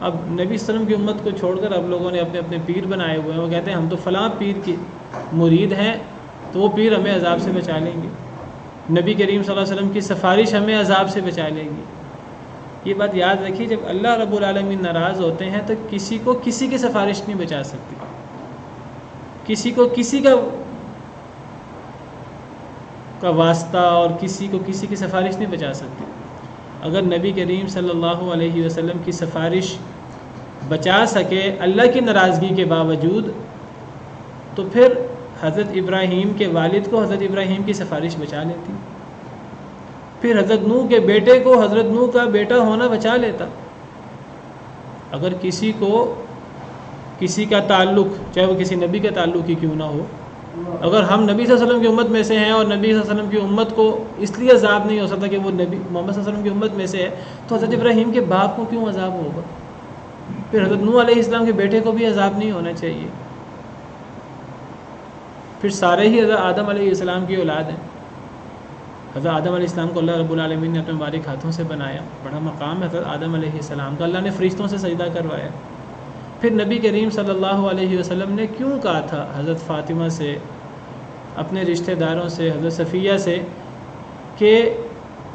اب نبی صلی اللہ علیہ وسلم کی امت کو چھوڑ کر اب لوگوں نے اپنے اپنے پیر بنائے ہوئے ہیں۔ وہ کہتے ہیں ہم تو فلاں پیر کی مرید ہیں تو وہ پیر ہمیں عذاب سے بچا لیں گے، نبی کریم صلی اللہ علیہ وسلم کی سفارش ہمیں عذاب سے بچا لے گی۔ یہ بات یاد رکھیے، جب اللہ رب العالمین ناراض ہوتے ہیں تو کسی کو کسی کی سفارش نہیں بچا سکتی، کسی کو کسی کا واسطہ اور کسی کو کسی کی سفارش نہیں بچا سکتی۔ اگر نبی کریم صلی اللہ علیہ وسلم کی سفارش بچا سکے اللہ کی ناراضگی کے باوجود، تو پھر حضرت ابراہیم کے والد کو حضرت ابراہیم کی سفارش بچا لیتی، پھر حضرت نوح کے بیٹے کو حضرت نوح کا بیٹا ہونا بچا لیتا۔ اگر کسی کو کسی کا تعلق، چاہے وہ کسی نبی کا تعلق ہی کیوں نہ ہو، اگر ہم نبی صلی اللہ علیہ وسلم کی امت میں سے ہیں اور نبی صلی اللہ علیہ وسلم کی امت کو اس لیے عذاب نہیں ہو سکتا کہ وہ نبی محمد صلی اللہ علیہ وسلم کی امت میں سے ہے، تو حضرت ابراہیم کے باپ کو کیوں عذاب ہوگا؟ پھر حضرت نوح علیہ السلام کے بیٹے کو بھی عذاب نہیں ہونا چاہیے۔ پھر سارے ہی حضرت آدم علیہ السلام کی اولاد ہیں۔ حضرت آدم علیہ السلام کو اللہ رب العالمین نے اپنے مبارک ہاتھوں سے بنایا، بڑا مقام ہے حضرت آدم علیہ السلام کا، اللہ نے فرشتوں سے سجدہ کروایا۔ پھر نبی کریم صلی اللہ علیہ وسلم نے کیوں کہا تھا حضرت فاطمہ سے، اپنے رشتہ داروں سے، حضرت صفیہ سے کہ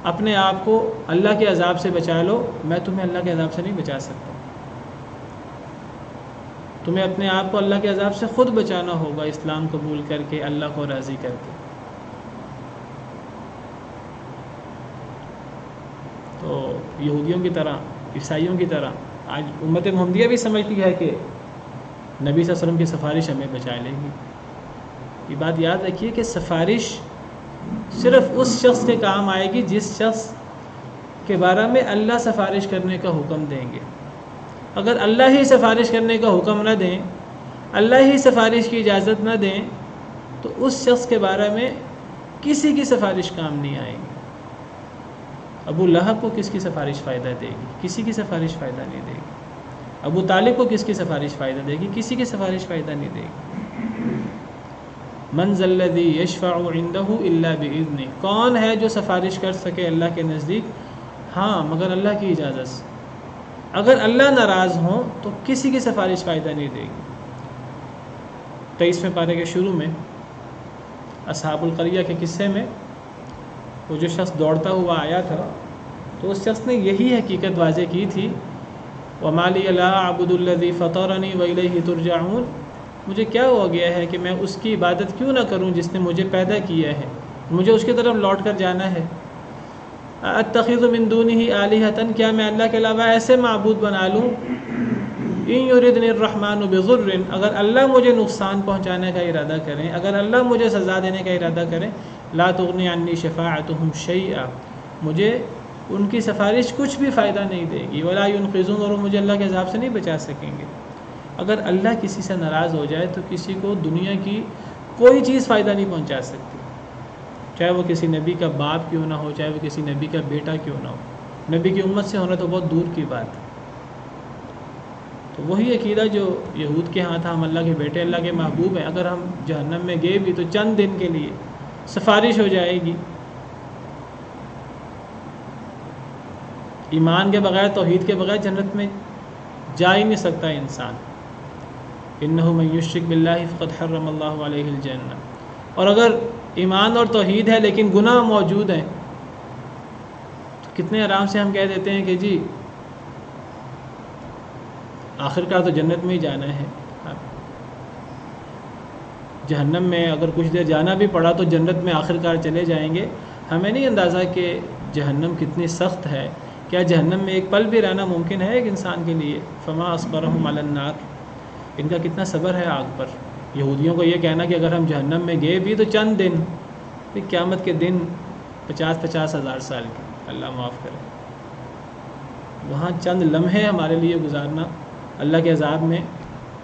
اپنے آپ کو اللہ کے عذاب سے بچا لو، میں تمہیں اللہ کے عذاب سے نہیں بچا سکتا، تمہیں اپنے آپ کو اللہ کے عذاب سے خود بچانا ہوگا، اسلام قبول کر کے، اللہ کو راضی کر کے۔ تو یہودیوں کی طرح، عیسائیوں کی طرح آج امت محمدیہ بھی سمجھتی ہے کہ نبی صلی اللہ علیہ وسلم کی سفارش ہمیں بچا لے گی۔ یہ بات یاد رکھیے کہ سفارش صرف اس شخص کے کام آئے گی جس شخص کے بارے میں اللہ سفارش کرنے کا حکم دیں گے۔ اگر اللہ ہی سفارش کرنے کا حکم نہ دیں، اللہ ہی سفارش کی اجازت نہ دیں، تو اس شخص کے بارے میں کسی کی سفارش کام نہیں آئے گی۔ ابو لہب کو کس کی سفارش فائدہ دے گی؟ کسی کی سفارش فائدہ نہیں دے گی۔ ابو طالب کو کس کی سفارش فائدہ دے گی؟ کسی کی سفارش فائدہ نہیں دے گی۔ من ذا الذی یشفع عندہ الا باذنہ، کون ہے جو سفارش کر سکے اللہ کے نزدیک؟ ہاں مگر اللہ کی اجازت سے۔ اگر اللہ ناراض ہوں تو کسی کی سفارش فائدہ نہیں دے گی۔ 23ویں پارے کے شروع میں اصحاب القریہ کے قصے میں وہ جو شخص دوڑتا ہوا آیا تھا، تو اس شخص نے یہی حقیقت واضح کی تھی، وَمَا لِيَ لَا أَعْبُدُ الَّذِي فَطَرَنِي وَإِلَيْهِ تُرْجَعُونَ، مجھے کیا ہو گیا ہے کہ میں اس کی عبادت کیوں نہ کروں جس نے مجھے پیدا کیا ہے، مجھے اس کی طرف لوٹ کر جانا ہے۔ أَتَّخِذُ مِن دُونِهِ آلِهَةً، کیا میں اللہ کے علاوہ ایسے معبود بنا لوں، إِن يُرِدْنِ الرَّحْمَنُ بِضُرٍّ، اگر اللہ مجھے نقصان پہنچانے کا ارادہ کریں، اگر اللہ مجھے سزا دینے کا ارادہ کریں، لا تغنی عنی شفاعتهم شیئا، مجھے ان کی سفارش کچھ بھی فائدہ نہیں دے گی، ولا ينقذون، اور وہ مجھے اللہ کے عذاب سے نہیں بچا سکیں گے۔ اگر اللہ کسی سے ناراض ہو جائے تو کسی کو دنیا کی کوئی چیز فائدہ نہیں پہنچا سکتی، چاہے وہ کسی نبی کا باپ کیوں نہ ہو، چاہے وہ کسی نبی کا بیٹا کیوں نہ ہو۔ نبی کی امت سے ہونا تو بہت دور کی بات ہے۔ تو وہی عقیدہ جو یہود کے ہاں تھا، ہم اللہ کے بیٹے، اللہ کے محبوب ہیں، اگر ہم جہنم میں گئے بھی تو چند دن کے لیے سفارش ہو جائے گی۔ ایمان کے بغیر، توحید کے بغیر جنت میں جا ہی نہیں سکتا انسان۔ انہ من یشرک باللہ فقد حرم اللہ علیہ الجنہ، اور اگر ایمان اور توحید ہے لیکن گناہ موجود ہیں تو کتنے آرام سے ہم کہہ دیتے ہیں کہ جی آخر کار تو جنت میں ہی جانا ہے۔ جہنم میں اگر کچھ دیر جانا بھی پڑا تو جنت میں آخر کار چلے جائیں گے۔ ہمیں نہیں اندازہ کہ جہنم کتنی سخت ہے، کیا جہنم میں ایک پل بھی رہنا ممکن ہے ایک انسان کے لیے؟ فما اصبرهم علی النار، ان کا کتنا صبر ہے آگ پر۔ یہودیوں کو یہ کہنا کہ اگر ہم جہنم میں گئے بھی تو چند دن، پھر قیامت کے دن 50-50 ہزار سال کے، اللہ معاف کرے، وہاں چند لمحے ہمارے لیے گزارنا اللہ کے عذاب میں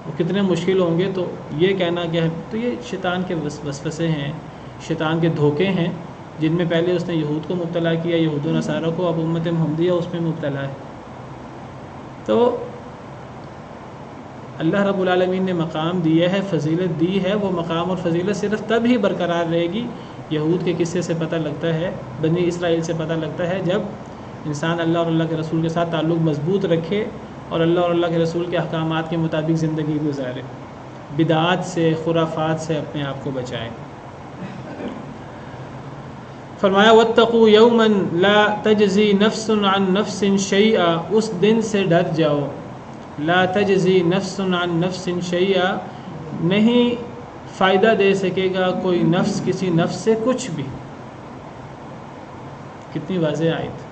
وہ کتنے مشکل ہوں گے۔ تو یہ کہنا کہ تو یہ شیطان کے وسوسے ہیں، شیطان کے دھوکے ہیں، جن میں پہلے اس نے یہود کو مبتلا کیا، یہود و نصارہ کو، اب امت محمدیہ اس میں مبتلا ہے۔ تو اللہ رب العالمین نے مقام دیا ہے، فضیلت دی ہے، وہ مقام اور فضیلت صرف تب ہی برقرار رہے گی، یہود کے قصے سے پتہ لگتا ہے، بنی اسرائیل سے پتہ لگتا ہے، جب انسان اللہ اور اللہ کے رسول کے ساتھ تعلق مضبوط رکھے اور اللہ اور اللہ کے رسول کے احکامات کے مطابق زندگی گزارے، بدعات سے، خرافات سے اپنے آپ کو بچائے۔ فرمایا واتقوا یوما لا تجزی نفس عن نفس شیئا، اس دن سے ڈر جاؤ، لا تجزی نفس عن نفس شیئا، نہیں فائدہ دے سکے گا کوئی نفس کسی نفس سے کچھ بھی۔ کتنی واضح آیت،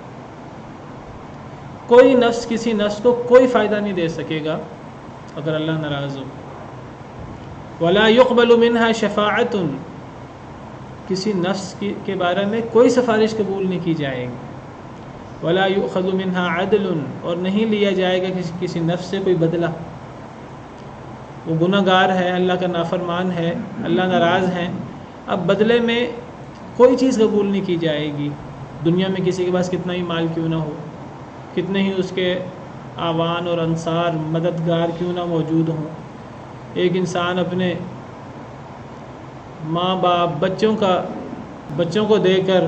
کوئی نفس کسی نفس کو کوئی فائدہ نہیں دے سکے گا اگر اللہ ناراض ہو۔ ولا يقبل منها شفاعت، کسی نفس کے بارے میں کوئی سفارش قبول نہیں کی جائے گی۔ ولا يؤخذ منها عدل، اور نہیں لیا جائے گا کسی نفس سے کوئی بدلہ۔ وہ گناہ گار ہے، اللہ کا نافرمان ہے، اللہ ناراض ہیں، اب بدلے میں کوئی چیز قبول نہیں کی جائے گی۔ دنیا میں کسی کے پاس کتنا ہی مال کیوں نہ ہو، کتنے ہی اس کے آوان اور انصار مددگار کیوں نہ موجود ہوں، ایک انسان اپنے ماں باپ بچوں کو دے کر،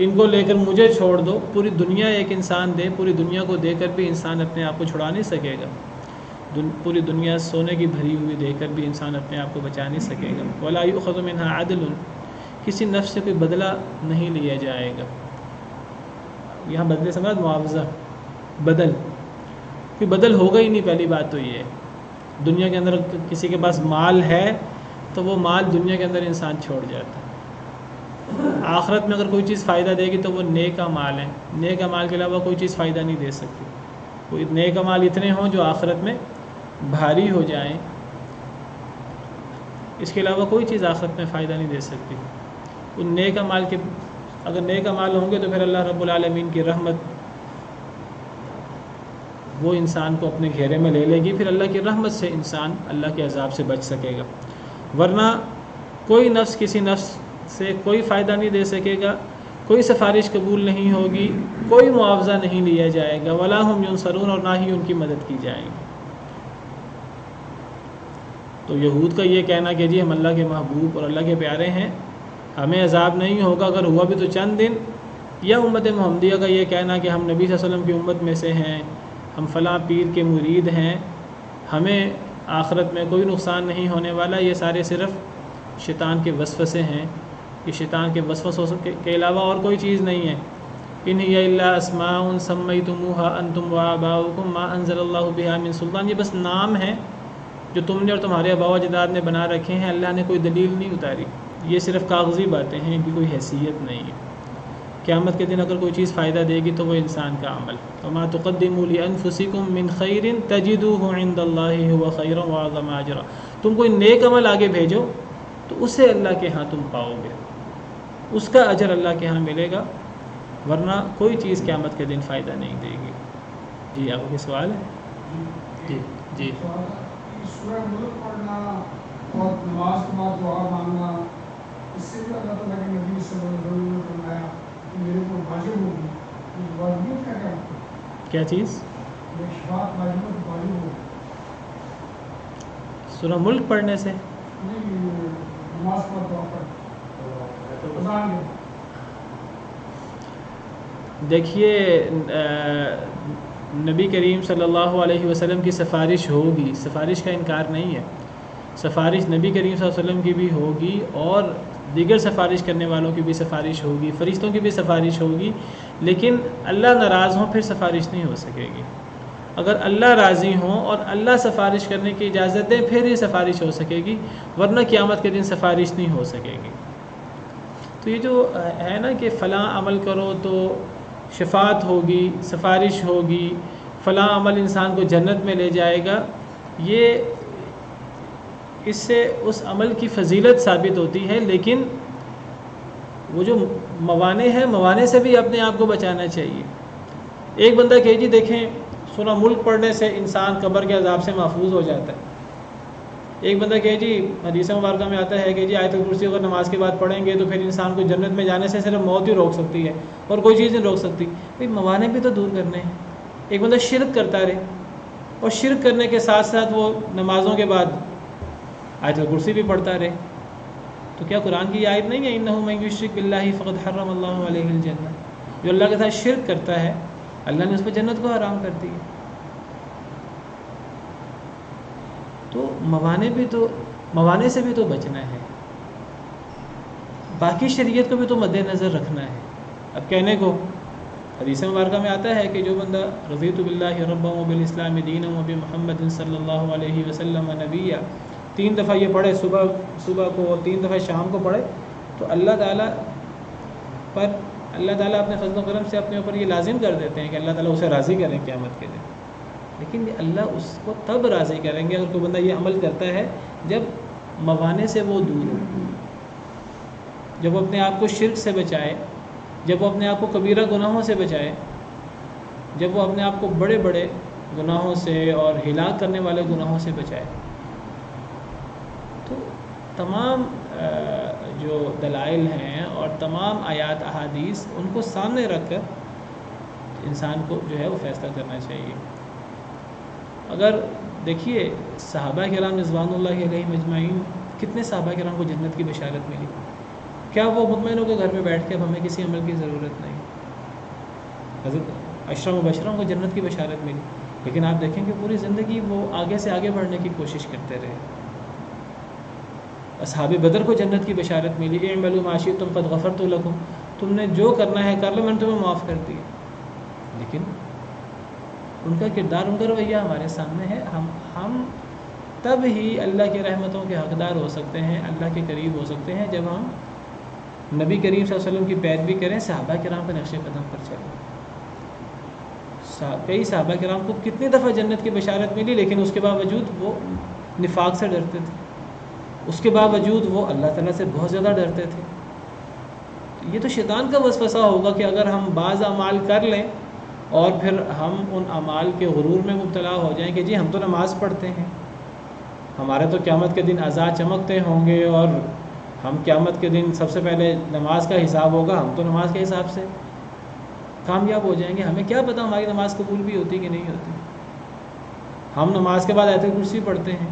ان کو لے کر مجھے چھوڑ دو، پوری دنیا ایک انسان دے، پوری دنیا کو دے کر بھی انسان اپنے آپ کو چھڑا نہیں سکے گا۔ پوری دنیا سونے کی بھری ہوئی دے کر بھی انسان اپنے آپ کو بچا نہیں سکے گا۔ ولا يؤخذ منها عدل، کسی نفس سے کوئی بدلہ نہیں لیا جائے گا۔ یہاں بدلے سے مراد معاوضہ، بدل، کوئی بدل ہوگا ہی نہیں۔ پہلی بات تو یہ ہے، دنیا کے اندر کسی کے پاس مال ہے تو وہ مال دنیا کے اندر انسان چھوڑ جاتا ہے۔ آخرت میں اگر کوئی چیز فائدہ دے گی تو وہ نیک اعمال ہیں. نیک اعمال کے علاوہ کوئی چیز فائدہ نہیں دے سکتی. کوئی نیک اعمال اتنے ہوں جو آخرت میں بھاری ہو جائیں، اس کے علاوہ کوئی چیز آخرت میں فائدہ نہیں دے سکتی. ان نیک اعمال کے اگر نیک اعمال ہوں گے تو پھر اللہ رب العالمین کی رحمت وہ انسان کو اپنے گھیرے میں لے لے گی. پھر اللہ کی رحمت سے انسان اللہ کے عذاب سے بچ سکے گا. ورنہ کوئی نفس کسی نفس سے کوئی فائدہ نہیں دے سکے گا، کوئی سفارش قبول نہیں ہوگی، کوئی معاوضہ نہیں لیا جائے گا. ولا ہم ینصرون، اور نہ ہی ان کی مدد کی جائے گی. تو یہود کا یہ کہنا کہ جی ہم اللہ کے محبوب اور اللہ کے پیارے ہیں، ہمیں عذاب نہیں ہوگا اگر ہوا بھی تو چند دن، یا امت محمدیہ کا یہ کہنا کہ ہم نبی صلی اللہ علیہ وسلم کی امت میں سے ہیں، ہم فلاں پیر کے مرید ہیں، ہمیں آخرت میں کوئی نقصان نہیں ہونے والا، یہ سارے صرف شیطان کے وسوسے ہیں. یہ شیطان کے وسوسوں کے علاوہ اور کوئی چیز نہیں ہے. ان ہی الا اسماء سمیتموها انتم وآباؤکم ما انزل اللہ بها من سلطان. یہ بس نام ہیں جو تم نے اور تمہارے آباء و اجداد نے بنا رکھے ہیں، اللہ نے کوئی دلیل نہیں اتاری. یہ صرف کاغذی باتیں ہیں، ان کی کوئی حیثیت نہیں ہے. قیامت کے دن اگر کوئی چیز فائدہ دے گی تو وہ انسان کا عمل. وما تقدموا لانفسکم من خیر تجدوه عند اللہ هو خیرا واعظم اجرا. تم کوئی نیک عمل آگے بھیجو تو اسے اللہ کے ہاں تم پاؤ گے، اس کا اجر اللہ کے ہاں ملے گا. ورنہ کوئی چیز قیامت کے دن فائدہ نہیں دے گی. جی آپ کو سوال ہے؟ جی جی. سورہ ملک پڑھنا اور نماز کے بعد دعا مانگنا، اس سے بھی اللہ تعالیٰ کے نبی صلی اللہ علیہ وسلم نے فرمایا کہ میرے کو واجب ہوگی. واجبیت کا کیا چیز؟ شفاعت واجب ہوگی سورہ ملک پڑھنے سے؟ نہیں، نماز کے بعد دعا پڑھنا. دیکھیے نبی کریم صلی اللہ علیہ وسلم کی سفارش ہوگی، سفارش کا انکار نہیں ہے. سفارش نبی کریم صلی اللہ علیہ وسلم کی بھی ہوگی اور دیگر سفارش کرنے والوں کی بھی سفارش ہوگی، فرشتوں کی بھی سفارش ہوگی. لیکن اللہ ناراض ہوں پھر سفارش نہیں ہو سکے گی. اگر اللہ راضی ہوں اور اللہ سفارش کرنے کی اجازت دیں پھر یہ سفارش ہو سکے گی، ورنہ قیامت کے دن سفارش نہیں ہو سکے گی. تو یہ جو ہے نا کہ فلاں عمل کرو تو شفاعت ہوگی، سفارش ہوگی، فلاں عمل انسان کو جنت میں لے جائے گا، یہ اس سے اس عمل کی فضیلت ثابت ہوتی ہے. لیکن وہ جو موانع ہیں، موانع سے بھی اپنے آپ کو بچانا چاہیے. ایک بندہ کہ جی دیکھیں سورہ ملک پڑھنے سے انسان قبر کے عذاب سے محفوظ ہو جاتا ہے. ایک بندہ کہ جی حدیث مبارکہ میں آتا ہے کہ جی آیت الکرسی اگر نماز کے بعد پڑھیں گے تو پھر انسان کو جنت میں جانے سے صرف موت ہی روک سکتی ہے اور کوئی چیز نہیں روک سکتی. بھائی موانع بھی تو دور کرنے ہیں. ایک بندہ شرک کرتا رہے اور شرک کرنے کے ساتھ ساتھ وہ نمازوں کے بعد آیت الکرسی بھی پڑھتا رہے، تو کیا قرآن کی یہ آیت نہیں ہے انہ من یشرک باللہ فقد حرم اللہ علیہ الجنہ؟ جو اللہ کے ساتھ شرک کرتا ہے اللہ نے اس پہ جنت کو حرام کر دی. تو موانع سے بھی تو بچنا ہے، باقی شریعت کو بھی تو مد نظر رکھنا ہے. اب کہنے کو حدیث مبارکہ میں آتا ہے کہ جو بندہ رضیت باللہ ربا وبالاسلام دینا وبمحمد صلی اللہ علیہ وسلم نبیہ 3 دفعہ یہ پڑھے، صبح کو اور 3 دفعہ شام کو پڑھے، تو اللہ تعالیٰ اپنے فضل و کرم سے اپنے اوپر یہ لازم کر دیتے ہیں کہ اللہ تعالیٰ اسے راضی کریں قیامت کے دن. لیکن اللہ اس کو تب راضی کریں گے اگر کوئی بندہ یہ عمل کرتا ہے جب موانع سے وہ دور ہو، جب وہ اپنے آپ کو شرک سے بچائے، جب وہ اپنے آپ کو کبیرہ گناہوں سے بچائے، جب وہ اپنے آپ کو بڑے بڑے گناہوں سے اور ہلاک کرنے والے گناہوں سے بچائے. تو تمام جو دلائل ہیں اور تمام آیات احادیث ان کو سامنے رکھ کر انسان کو جو ہے وہ فیصلہ کرنا چاہیے. اگر دیکھیے صحابہ کرام رضوان اللہ علیہم اجمعین، کتنے صحابہ کرام کو جنت کی بشارت ملی. کیا وہ مطمئن ہو کہ گھر میں بیٹھ کے اب ہمیں کسی عمل کی ضرورت نہیں؟ حضرت عشرہ مبشرہ کو جنت کی بشارت ملی، لیکن آپ دیکھیں کہ پوری زندگی وہ آگے سے آگے بڑھنے کی کوشش کرتے رہے. اصحاب بدر کو جنت کی بشارت ملی، اعملوا ما شئتم قد غفرت لکم، تم نے جو کرنا ہے کر لو، میں نے تمہیں معاف کر دیا. لیکن ان کا کردار، ان کا رویہ ہمارے سامنے ہے. ہم تب ہی اللہ کی رحمتوں کے حقدار ہو سکتے ہیں، اللہ کے قریب ہو سکتے ہیں جب ہم نبی کریم صلی اللہ علیہ وسلم کی پیروی کریں، صحابہ کرام کے نقش قدم پر چلیں۔ کئی صحابہ کرام کو کتنی دفعہ جنت کی بشارت ملی، لیکن اس کے باوجود وہ نفاق سے ڈرتے تھے، اس کے باوجود وہ اللہ تعالیٰ سے بہت زیادہ ڈرتے تھے۔ یہ تو شیطان کا وسوسہ ہوگا کہ اگر ہم بعض اعمال کر لیں اور پھر ہم ان اعمال کے غرور میں مبتلا ہو جائیں کہ جی ہم تو نماز پڑھتے ہیں، ہمارے تو قیامت کے دن اعضاء چمکتے ہوں گے اور ہم قیامت کے دن سب سے پہلے نماز کا حساب ہوگا، ہم تو نماز کے حساب سے کامیاب ہو جائیں گے، ہمیں کیا پتہ ہماری نماز قبول بھی ہوتی کہ نہیں ہوتی۔ ہم نماز کے بعد آیت کرسی پڑھتے ہیں،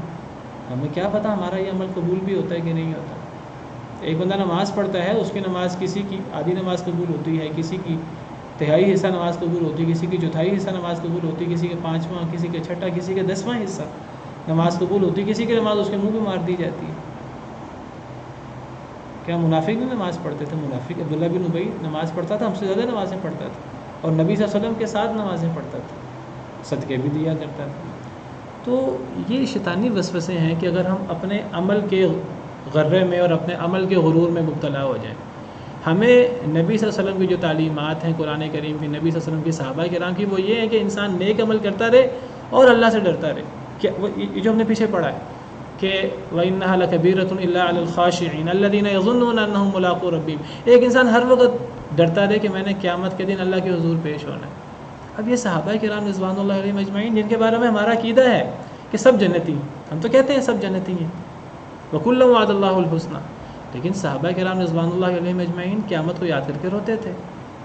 ہمیں کیا پتہ ہمارا یہ عمل قبول بھی ہوتا ہے کہ نہیں ہوتا۔ ایک بندہ نماز پڑھتا ہے، اس کی نماز کسی کی آدھی نماز قبول ہوتی ہے، کسی کی تہائی حصہ نماز قبول ہوتی ہے، کسی کی چوتھائی حصہ نماز قبول ہوتی ہے، کسی کے 5واں، کسی کے 6واں، کسی کے 10واں حصہ نماز قبول ہوتی ہے، کسی کی نماز اس کے منہ پہ مار دی جاتی ہے۔ کیا منافق بھی نماز پڑھتے تھے؟ منافق عبداللہ بن ابی نماز پڑھتا تھا، ہم سے زیادہ نمازیں پڑھتا تھا، اور نبی صلی اللہ علیہ وسلم کے ساتھ نمازیں پڑھتا تھا، صدقے بھی دیا کرتا تھا۔ تو یہ شیطانی وسوسے ہیں کہ اگر ہم اپنے عمل کے غرے میں اور اپنے عمل کے غرور میں مبتلا ہو جائیں، ہمیں نبی صلی اللہ علیہ وسلم کی جو تعلیمات ہیں قرآن کریم کی، نبی صلی اللہ علیہ وسلم کی، صحابہ کرام کی، وہ یہ ہے کہ انسان نیک عمل کرتا رہے اور اللہ سے ڈرتا رہے۔ کہ یہ جو ہم نے پیچھے پڑھا ہے کہ وَإِنَّهَا لَكَبِيرَةٌ إِلَّا عَلَى الْخَاشِعِينَ الَّذِينَ يَظُنُّونَ أَنَّهُمْ مُلَاقُو رَبِّهِمْ، ایک انسان ہر وقت ڈرتا رہے کہ میں نے قیامت کے دن اللہ کے حضور پیش ہونا ہے۔ اب یہ صحابہ کرام رضوان اللہ علیہم اجمعین، جن کے بارے میں ہمارا عقیدہ ہے کہ سب جنتی ہیں، ہم تو کہتے ہیں سب جنتی ہیں، وَكُلًّا وَعَدَ اللَّهُ الْحُسْنَى، لیکن صحابہ کرام رضوان اللہ علیہم اجمعین قیامت کو یاد کر کے روتے تھے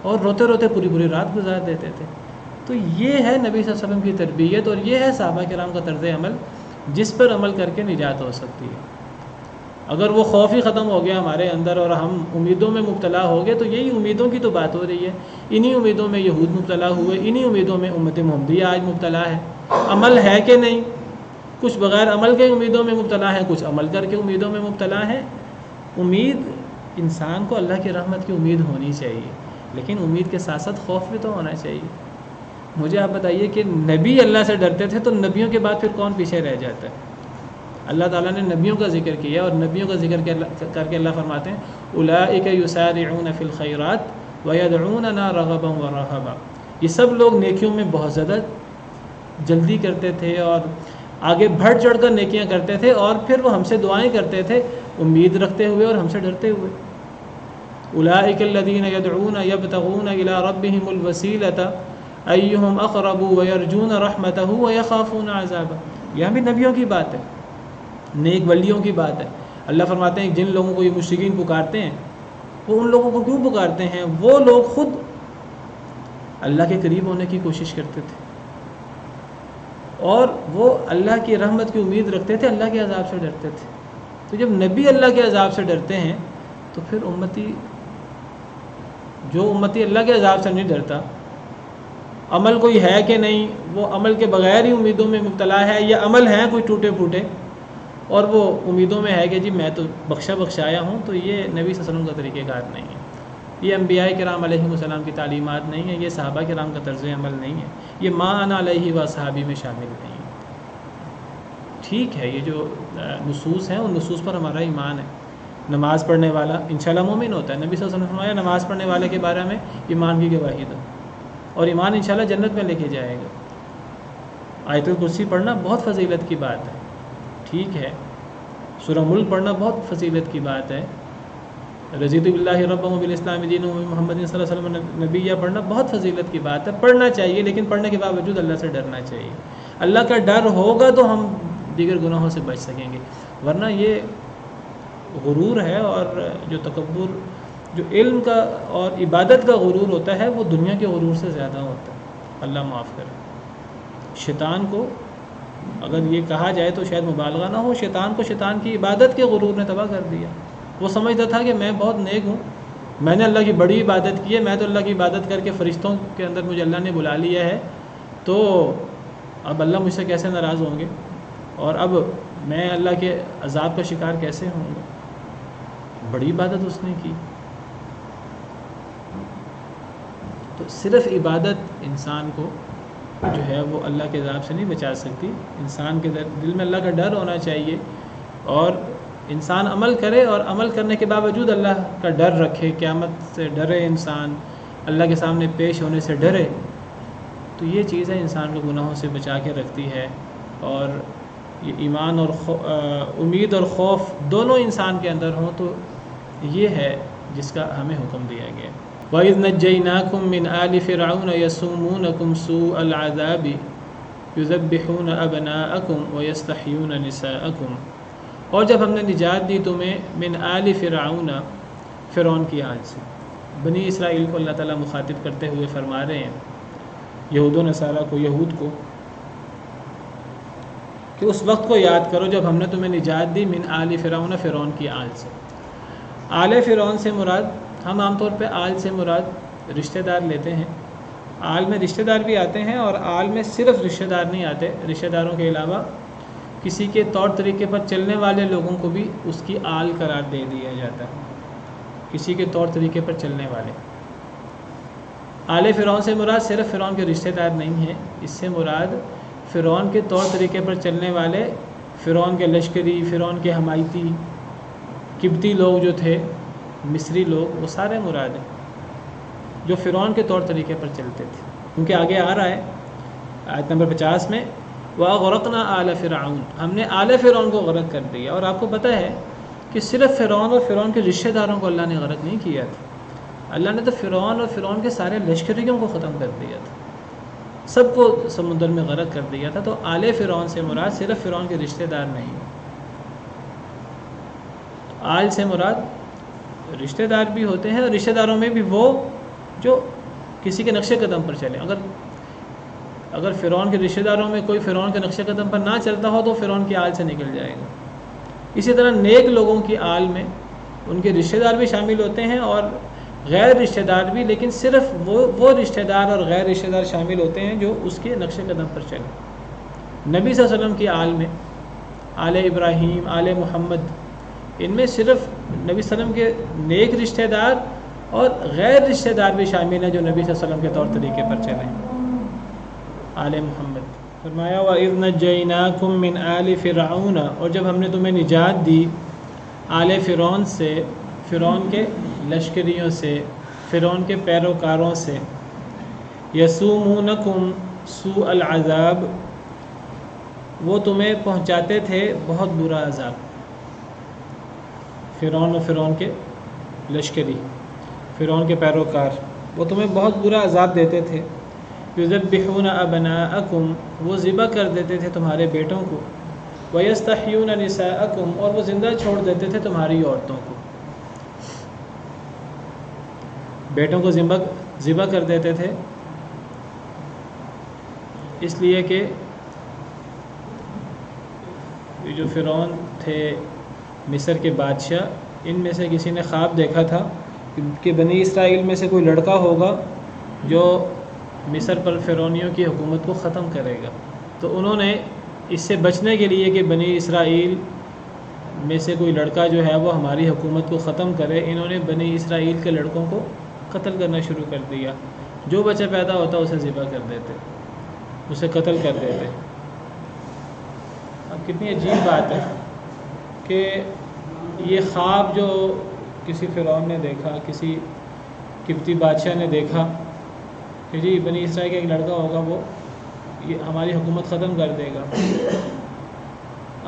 اور روتے روتے پوری پوری رات گزار دیتے تھے۔ تو یہ ہے نبی صلی اللہ علیہ وسلم کی تربیت، اور یہ ہے صحابہ کرام کا طرز عمل جس پر عمل کر کے نجات ہو سکتی ہے۔ اگر وہ خوف ہی ختم ہو گیا ہمارے اندر اور ہم امیدوں میں مبتلا ہو گئے، تو یہی امیدوں کی تو بات ہو رہی ہے، انہی امیدوں میں یہود مبتلا ہوئے، انہی امیدوں میں امت محمدیہ آج مبتلا ہے۔ عمل ہے کہ نہیں؟ کچھ بغیر عمل کے امیدوں میں مبتلا ہے، کچھ عمل کر کے امیدوں میں مبتلا ہے۔ امید انسان کو اللہ کی رحمت کی امید ہونی چاہیے، لیکن امید کے ساتھ ساتھ خوف بھی تو ہونا چاہیے۔ مجھے آپ بتائیے کہ نبی اللہ سے ڈرتے تھے تو نبیوں کے بعد پھر کون پیچھے رہ جاتا ہے؟ اللہ تعالیٰ نے نبیوں کا ذکر کیا، اور نبیوں کا ذکر کر کے اللہ فرماتے ہیں اولئک یسارعون فی الخیرات ویدعوننا رغبا ورہبا، یہ سب لوگ نیکیوں میں بہت زیادہ جلدی کرتے تھے اور آگے بڑھ چڑھ کر نیکیاں کرتے تھے، اور پھر وہ ہم سے دعائیں کرتے تھے امید رکھتے ہوئے اور ہم سے ڈرتے ہوئے۔ اولئک الذین یدعون یبتغون الی ربہم الوسیلۃ ایہم اقرب ویرجون رحمتہ ویخافون عذابہ، یہاں بھی نبیوں کی بات ہے، نیک ولیوں کی بات ہے۔ اللہ فرماتے ہیں جن لوگوں کو یہ مشرکین پکارتے ہیں، وہ ان لوگوں کو کیوں پکارتے ہیں؟ وہ لوگ خود اللہ کے قریب ہونے کی کوشش کرتے تھے اور وہ اللہ کی رحمت کی امید رکھتے تھے، اللہ کے عذاب سے ڈرتے تھے۔ تو جب نبی اللہ کے عذاب سے ڈرتے ہیں تو پھر جو امتی اللہ کے عذاب سے نہیں ڈرتا، عمل کوئی ہے کہ نہیں، وہ عمل کے بغیر ہی امیدوں میں مبتلا ہے، یا عمل ہیں کوئی ٹوٹے پھوٹے اور وہ امیدوں میں ہے کہ جی میں تو بخشایا ہوں، تو یہ نبی صلی اللہ علیہ وسلم کا طریقہ کار نہیں ہے، یہ انبیاء کرام علیہم السلام کی تعلیمات نہیں ہے، یہ صحابہ کرام کا طرز عمل نہیں ہے، یہ ما انا علیہ و صحابی میں شامل نہیں ہے۔ ٹھیک ہے، یہ جو نصوص ہیں ان نصوص پر ہمارا ایمان ہے۔ نماز پڑھنے والا انشاءاللہ مومن ہوتا ہے، نبی صلی اللہ علیہ وسلم نے فرمایا نماز پڑھنے والے کے بارے میں ایمان کی گواہی دو، اور ایمان انشاءاللہ جنت میں لے کے جائے گا۔ آیت الکرسی پڑھنا بہت فضیلت کی بات ہے، ٹھیک ہے، سورہ ملک پڑھنا بہت فضیلت کی بات ہے، رضیت باللہ ربا وبالاسلام دینا محمد صلی اللہ علیہ وسلم نبیہ پڑھنا بہت فضیلت کی بات ہے، پڑھنا چاہیے، لیکن پڑھنے کے باوجود اللہ سے ڈرنا چاہیے۔ اللہ کا ڈر ہوگا تو ہم دیگر گناہوں سے بچ سکیں گے، ورنہ یہ غرور ہے، اور جو تکبر، جو علم کا اور عبادت کا غرور ہوتا ہے وہ دنیا کے غرور سے زیادہ ہوتا ہے۔ اللہ معاف کرے۔ شیطان کو اگر یہ کہا جائے تو شاید مبالغہ نہ ہو، شیطان کو شیطان کی عبادت کے غرور نے تباہ کر دیا۔ وہ سمجھتا تھا کہ میں بہت نیک ہوں، میں نے اللہ کی بڑی عبادت کی ہے، میں تو اللہ کی عبادت کر کے فرشتوں کے اندر مجھے اللہ نے بلا لیا ہے، تو اب اللہ مجھ سے کیسے ناراض ہوں گے، اور اب میں اللہ کے عذاب کا شکار کیسے ہوں گا۔ بڑی عبادت اس نے کی۔ تو صرف عبادت انسان کو جو ہے وہ اللہ کے عذاب سے نہیں بچا سکتی، انسان کے دل میں اللہ کا ڈر ہونا چاہیے، اور انسان عمل کرے اور عمل کرنے کے باوجود اللہ کا ڈر رکھے، قیامت سے ڈرے، انسان اللہ کے سامنے پیش ہونے سے ڈرے، تو یہ چیزیں انسان کو گناہوں سے بچا کے رکھتی ہے. اور یہ ایمان اور امید اور خوف دونوں انسان کے اندر ہوں تو یہ ہے جس کا ہمیں حکم دیا گیا. وَإِذْ نَجَّيْنَاكُمْ مِنْ آلِ فِرْعَوْنَ يَسُومُونَكُمْ سُوءَ الْعَذَابِ يُذَبِّحُونَ أَبْنَاءَكُمْ وَيَسْتَحْيُونَ نِسَاءَكُمْ. اور جب ہم نے نجات دی تمہیں من آل فرعون، فرعون کی آل سے. بنی اسرائیل کو اللہ تعالیٰ مخاطب کرتے ہوئے فرما رہے ہیں، یہود و نصارہ کو، یہود کو، کہ اس وقت کو یاد کرو جب ہم نے تمہیں نجات دی من آل فرعون، فرعون کی آل سے. آل فرعون سے مراد، ہم عام طور پہ آل سے مراد رشتہ دار لیتے ہیں. آل میں رشتہ دار بھی آتے ہیں اور آل میں صرف رشتہ دار نہیں آتے، رشتہ داروں کے علاوہ کسی کے طور طریقے پر چلنے والے لوگوں کو بھی اس کی آل قرار دے دیا جاتا ہے، کسی کے طور طریقے پر چلنے والے. آل فرعون سے مراد صرف فرعون کے رشتہ دار نہیں ہیں، اس سے مراد فرعون کے طور طریقے پر چلنے والے، فرعون کے لشکری، فرعون کے حمایتی، قبطی لوگ جو تھے، مصری لوگ، وہ سارے مراد ہیں جو فرعون کے طور طریقے پر چلتے تھے. ان کے آگے آ رہا ہے آیت نمبر 50 میں، وَأَغْرَقْنَا آلَ فِرْعَوْنَ، ہم نے آل فرعون کو غرق کر دیا. اور آپ کو پتہ ہے کہ صرف فرعون اور فرعون کے رشتہ داروں کو اللہ نے غرق نہیں کیا تھا، اللہ نے تو فرعون اور فرعون کے سارے لشکریوں کو ختم کر دیا تھا، سب کو سمندر میں غرق کر دیا تھا. تو آل فرعون سے مراد صرف فرعون کے رشتہ دار نہیں، آل سے مراد رشتہ دار بھی ہوتے ہیں، اور رشتہ داروں میں بھی وہ جو کسی کے نقش قدم پر چلیں. اگر فرعون کے رشتہ داروں میں کوئی فرعون کے نقش قدم پر نہ چلتا ہو تو فرعون کی آل سے نکل جائے گا. اسی طرح نیک لوگوں کی آل میں ان کے رشتہ دار بھی شامل ہوتے ہیں اور غیر رشتہ دار بھی، لیکن صرف وہ رشتہ دار اور غیر رشتہ دار شامل ہوتے ہیں جو اس کے نقش قدم پر چلیں. نبی صلی اللہ علیہ وسلم کی آل میں آل ابراہیم، آل محمد، ان میں صرف نبی صلی اللہ علیہ وسلم کے نیک رشتہ دار اور غیر رشتہ دار بھی شامل ہیں جو نبی صلی اللہ علیہ وسلم کے طور طریقے پر چلیں. آل محمد فرمایا وَإِذْ نَجَّيْنَاكُمْ مِنْ آلِ فِرْعَوْنَ، اور جب ہم نے تمہیں نجات دی آل فرعون سے، فرعون کے لشکریوں سے، فرعون کے پیروکاروں سے. یسومونکم سوء العذاب، وہ تمہیں پہنچاتے تھے بہت برا عذاب. فرعون و فرعون کے لشکری، فرعون کے پیروکار، وہ تمہیں بہت برا عذاب دیتے تھے. یذبحون ابناءکم، وہ ذبح کر دیتے تھے تمہارے بیٹوں کو. ویستحیون نساءکم، اور وہ زندہ چھوڑ دیتے تھے تمہاری عورتوں کو. بیٹوں کو ذبح کر دیتے تھے اس لیے کہ یہ جو فرعون تھے مصر کے بادشاہ، ان میں سے کسی نے خواب دیکھا تھا کہ بنی اسرائیل میں سے کوئی لڑکا ہوگا جو مصر پر فرعونیوں کی حکومت کو ختم کرے گا. تو انہوں نے اس سے بچنے کے لیے کہ بنی اسرائیل میں سے کوئی لڑکا جو ہے وہ ہماری حکومت کو ختم کرے، انہوں نے بنی اسرائیل کے لڑکوں کو قتل کرنا شروع کر دیا. جو بچہ پیدا ہوتا اسے ذبح کر دیتے، اسے قتل کر دیتے. اب کتنی عجیب بات ہے کہ یہ خواب جو کسی فرعون نے دیکھا، کسی قبطی بادشاہ نے دیکھا کہ جی بنی اسرائیل کا ایک لڑکا ہوگا، وہ یہ ہماری حکومت ختم کر دے گا.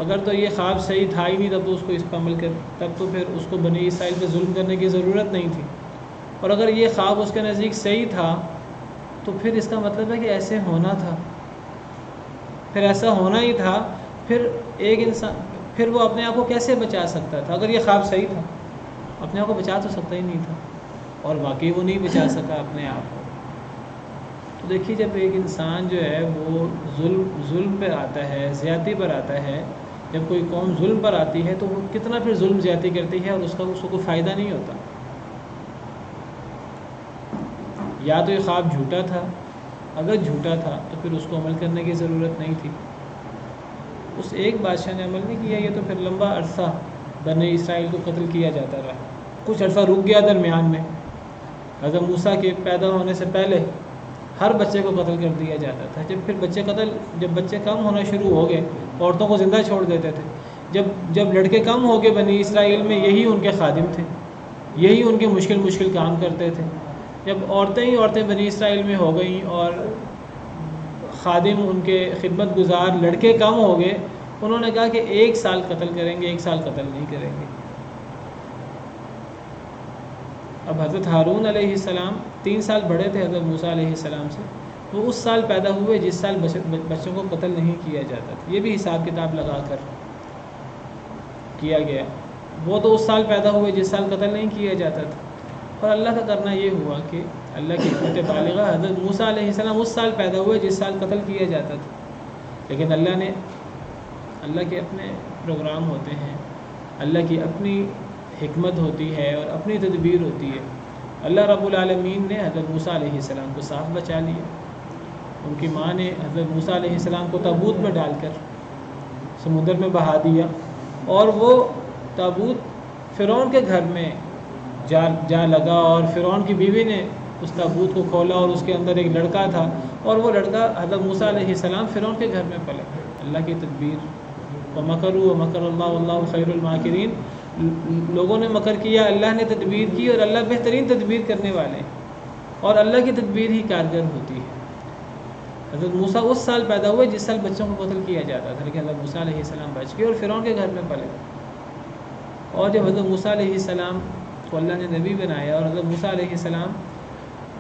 اگر تو یہ خواب صحیح تھا ہی نہیں تب تو اس کو اس پر عمل کر، تب تو پھر اس کو بنی اسرائیل پہ ظلم کرنے کی ضرورت نہیں تھی. اور اگر یہ خواب اس کے نزدیک صحیح تھا تو پھر اس کا مطلب ہے کہ ایسے ہونا تھا، پھر ایسا ہونا ہی تھا. پھر ایک انسان، پھر وہ اپنے آپ کو کیسے بچا سکتا تھا؟ اگر یہ خواب صحیح تھا اپنے آپ کو بچا تو سکتا ہی نہیں تھا، اور واقعی وہ نہیں بچا سکا اپنے آپ کو. تو دیکھیے جب ایک انسان جو ہے وہ ظلم پر آتا ہے، زیادتی پر آتا ہے، جب کوئی قوم ظلم پر آتی ہے تو وہ کتنا پھر ظلم زیادتی کرتی ہے اور اس کو کوئی فائدہ نہیں ہوتا. یا تو یہ خواب جھوٹا تھا، اگر جھوٹا تھا تو پھر اس کو عمل کرنے کی ضرورت نہیں تھی. اس ایک بادشاہ نے عمل نہیں کیا، یہ تو پھر لمبا عرصہ بنی اسرائیل کو قتل کیا جاتا رہا. کچھ عرصہ رک گیا درمیان میں. حضرت موسیٰ کے پیدا ہونے سے پہلے ہر بچے کو قتل کر دیا جاتا تھا. جب بچے کم ہونا شروع ہو گئے، عورتوں کو زندہ چھوڑ دیتے تھے. جب لڑکے کم ہو گئے بنی اسرائیل میں، یہی ان کے خادم تھے، یہی ان کے مشکل کام کرتے تھے۔ جب عورتیں بنی اسرائیل میں ہو گئیں اور خادم ان کے خدمت گزار لڑکے کم ہو گئے، انہوں نے کہا کہ 1 سال قتل کریں گے، 1 سال قتل نہیں کریں گے۔ اب حضرت ہارون علیہ السلام 3 سال بڑے تھے حضرت موسیٰ علیہ السلام سے، وہ اس سال پیدا ہوئے جس سال بچوں کو قتل نہیں کیا جاتا تھا۔ یہ بھی حساب کتاب لگا کر کیا گیا، وہ تو اس سال پیدا ہوئے جس سال قتل نہیں کیا جاتا تھا۔ اور اللہ کا کرنا یہ ہوا کہ اللہ کی حکمت بالغہ، حضرت موسیٰ علیہ السلام اس سال پیدا ہوئے جس سال قتل کیا جاتا تھا، لیکن اللہ کے اپنے پروگرام ہوتے ہیں، اللہ کی اپنی حکمت ہوتی ہے اور اپنی تدبیر ہوتی ہے۔ اللہ رب العالمین نے حضرت موسیٰ علیہ السلام کو صاف بچا لیا۔ ان کی ماں نے حضرت موسیٰ علیہ السلام کو تابوت میں ڈال کر سمندر میں بہا دیا، اور وہ تابوت فرعون کے گھر میں جا لگا، اور فرعون کی بیوی نے اس تابوت کو کھولا اور اس کے اندر ایک لڑکا تھا، اور وہ لڑکا حضرت موسیٰ علیہ السلام فرعون کے گھر میں پلے۔ اللہ کی تدبیر، وَمَكَرُوا وَمَكَرَ اللَّهُ وَاللَّهُ خَيْرُ الْمَاكِرِينَ۔ لوگوں نے مکر کیا، اللہ نے تدبیر کی، اور اللہ بہترین تدبیر کرنے والے ہیں، اور اللہ کی تدبیر ہی کارگر ہوتی ہے۔ حضرت موسیٰ اس سال پیدا ہوئے جس سال بچوں کو قتل کیا جاتا تھا، لیکن حضرت موسیٰ علیہ السلام بچ گئے اور فرعون کے گھر میں پلے۔ اور جب حضرت موسیٰ علیہ السلام کو اللہ نے نبی بنایا اور حضرت موسیٰ علیہ السلام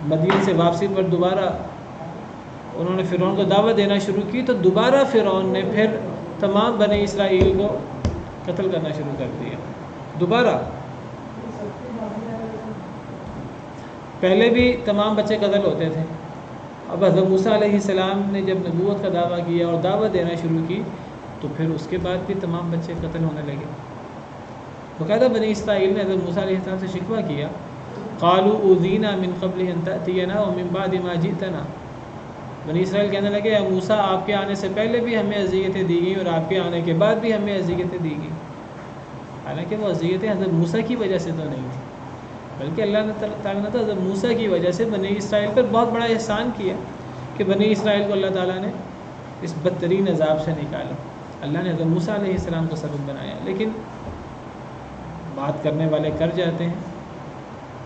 مدین سے واپسی پر دوبارہ انہوں نے فرعون کو دعوت دینا شروع کی، تو دوبارہ فرعون نے پھر تمام بنی اسرائیل کو قتل کرنا شروع کر دیا۔ دوبارہ پہلے بھی تمام بچے قتل ہوتے تھے، اب حضرت موسیٰ علیہ السلام نے جب نبوت کا دعویٰ کیا اور دعوت دینا شروع کی، تو پھر اس کے بعد بھی تمام بچے قتل ہونے لگے۔ باقاعدہ بنی اسرائیل نے حضرت موسیٰ علیہ السلام سے شکوہ کیا، قالوا اوذینا من قبل ان تأتینا ومن بعد ما جئتنا۔ بنی اسرائیل کہنے لگے، اے موسیٰ آپ کے آنے سے پہلے بھی ہمیں اذیتیں دی گئیں، اور آپ کے آنے کے بعد بھی ہمیں اذیتیں دی گئیں۔ حالانکہ وہ اذیتیں حضرت موسیٰ کی وجہ سے تو نہیں تھیں، بلکہ اللہ تعالیٰ نے تو حضرت موسیٰ کی وجہ سے بنی اسرائیل پر بہت بڑا احسان کیا کہ بنی اسرائیل کو اللہ تعالیٰ نے اس بدترین عذاب سے نکالا۔ اللہ نے حضرت موسیٰ علیہ السلام کو سبب بنایا، لیکن بات کرنے والے کر جاتے ہیں۔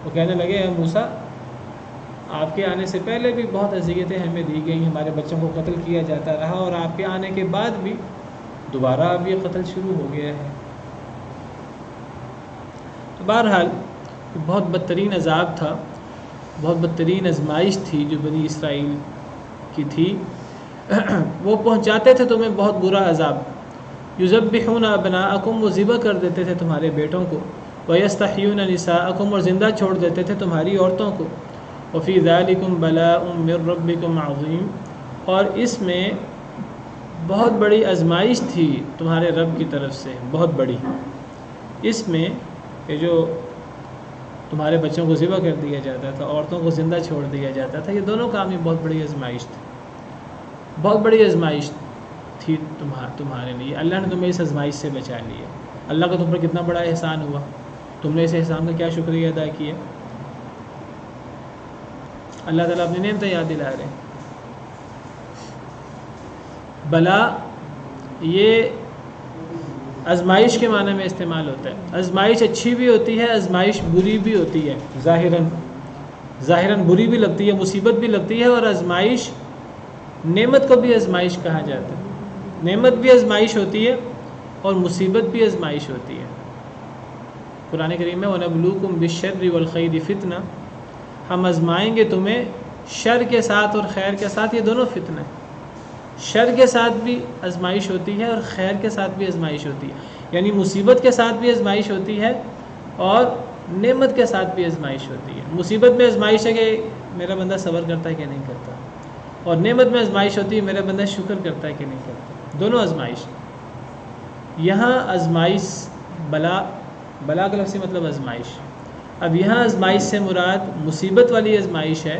وہ کہنے لگے، اے موسیٰ آپ کے آنے سے پہلے بھی بہت اذیتیں ہمیں دی گئیں، ہمارے بچوں کو قتل کیا جاتا رہا، اور آپ کے آنے کے بعد بھی دوبارہ اب یہ قتل شروع ہو گیا ہے۔ تو بہرحال بہت بدترین عذاب تھا، بہت بدترین آزمائش تھی جو بنی اسرائیل کی تھی۔ وہ پہنچاتے تھے تمہیں بہت برا عذاب۔ یذبحون ابناءکم، وہ ذبح کر دیتے تھے تمہارے بیٹوں کو، ویستحیون نساءکم، اور زندہ چھوڑ دیتے تھے تمہاری عورتوں کو۔ وفی ذالکم بلاء من ربکم عظیم، اور اس میں بہت بڑی آزمائش تھی تمہارے رب کی طرف سے، بہت بڑی۔ اس میں یہ جو تمہارے بچوں کو ذبح کر دیا جاتا تھا، عورتوں کو زندہ چھوڑ دیا جاتا تھا، یہ دونوں کام ہی بہت بڑی آزمائش تھی، بہت بڑی آزمائش تھی تمہارے لیے۔ اللہ نے تمہیں اس آزمائش سے بچا لیا۔ اللہ کا تم پر کتنا بڑا احسان ہوا، تم نے اس احسان کا کیا شکریہ ادا کیا۔ اللہ تعالیٰ اپنی نعمتیں یاد دلا رہے ہیں۔ بلا یہ آزمائش کے معنی میں استعمال ہوتا ہے۔ آزمائش اچھی بھی ہوتی ہے، آزمائش بری بھی ہوتی ہے، ظاہراً بری بھی لگتی ہے، مصیبت بھی لگتی ہے، اور آزمائش، نعمت کو بھی آزمائش کہا جاتا ہے۔ نعمت بھی آزمائش ہوتی ہے اور مصیبت بھی آزمائش ہوتی ہے۔ قرآن کریم میں وَنَبْلُوكُمْ بِالشَّرِّ وَالْخَيْرِ فِتْنَةً، ہم آزمائیں گے تمہیں شر کے ساتھ اور خیر کے ساتھ، یہ دونوں فتنہ ہیں۔ شر کے ساتھ بھی آزمائش ہوتی ہے اور خیر کے ساتھ بھی آزمائش ہوتی ہے، یعنی مصیبت کے ساتھ بھی آزمائش ہوتی ہے اور نعمت کے ساتھ بھی آزمائش ہوتی ہے۔ مصیبت میں آزمائش ہے کہ میرا بندہ صبر کرتا ہے کہ نہیں کرتا، اور نعمت میں آزمائش ہوتی ہے میرا بندہ شکر کرتا ہے کہ نہیں کرتا، دونوں آزمائش۔ یہاں آزمائش بلا کا لفظی مطلب آزمائش۔ اب یہاں آزمائش سے مراد مصیبت والی آزمائش ہے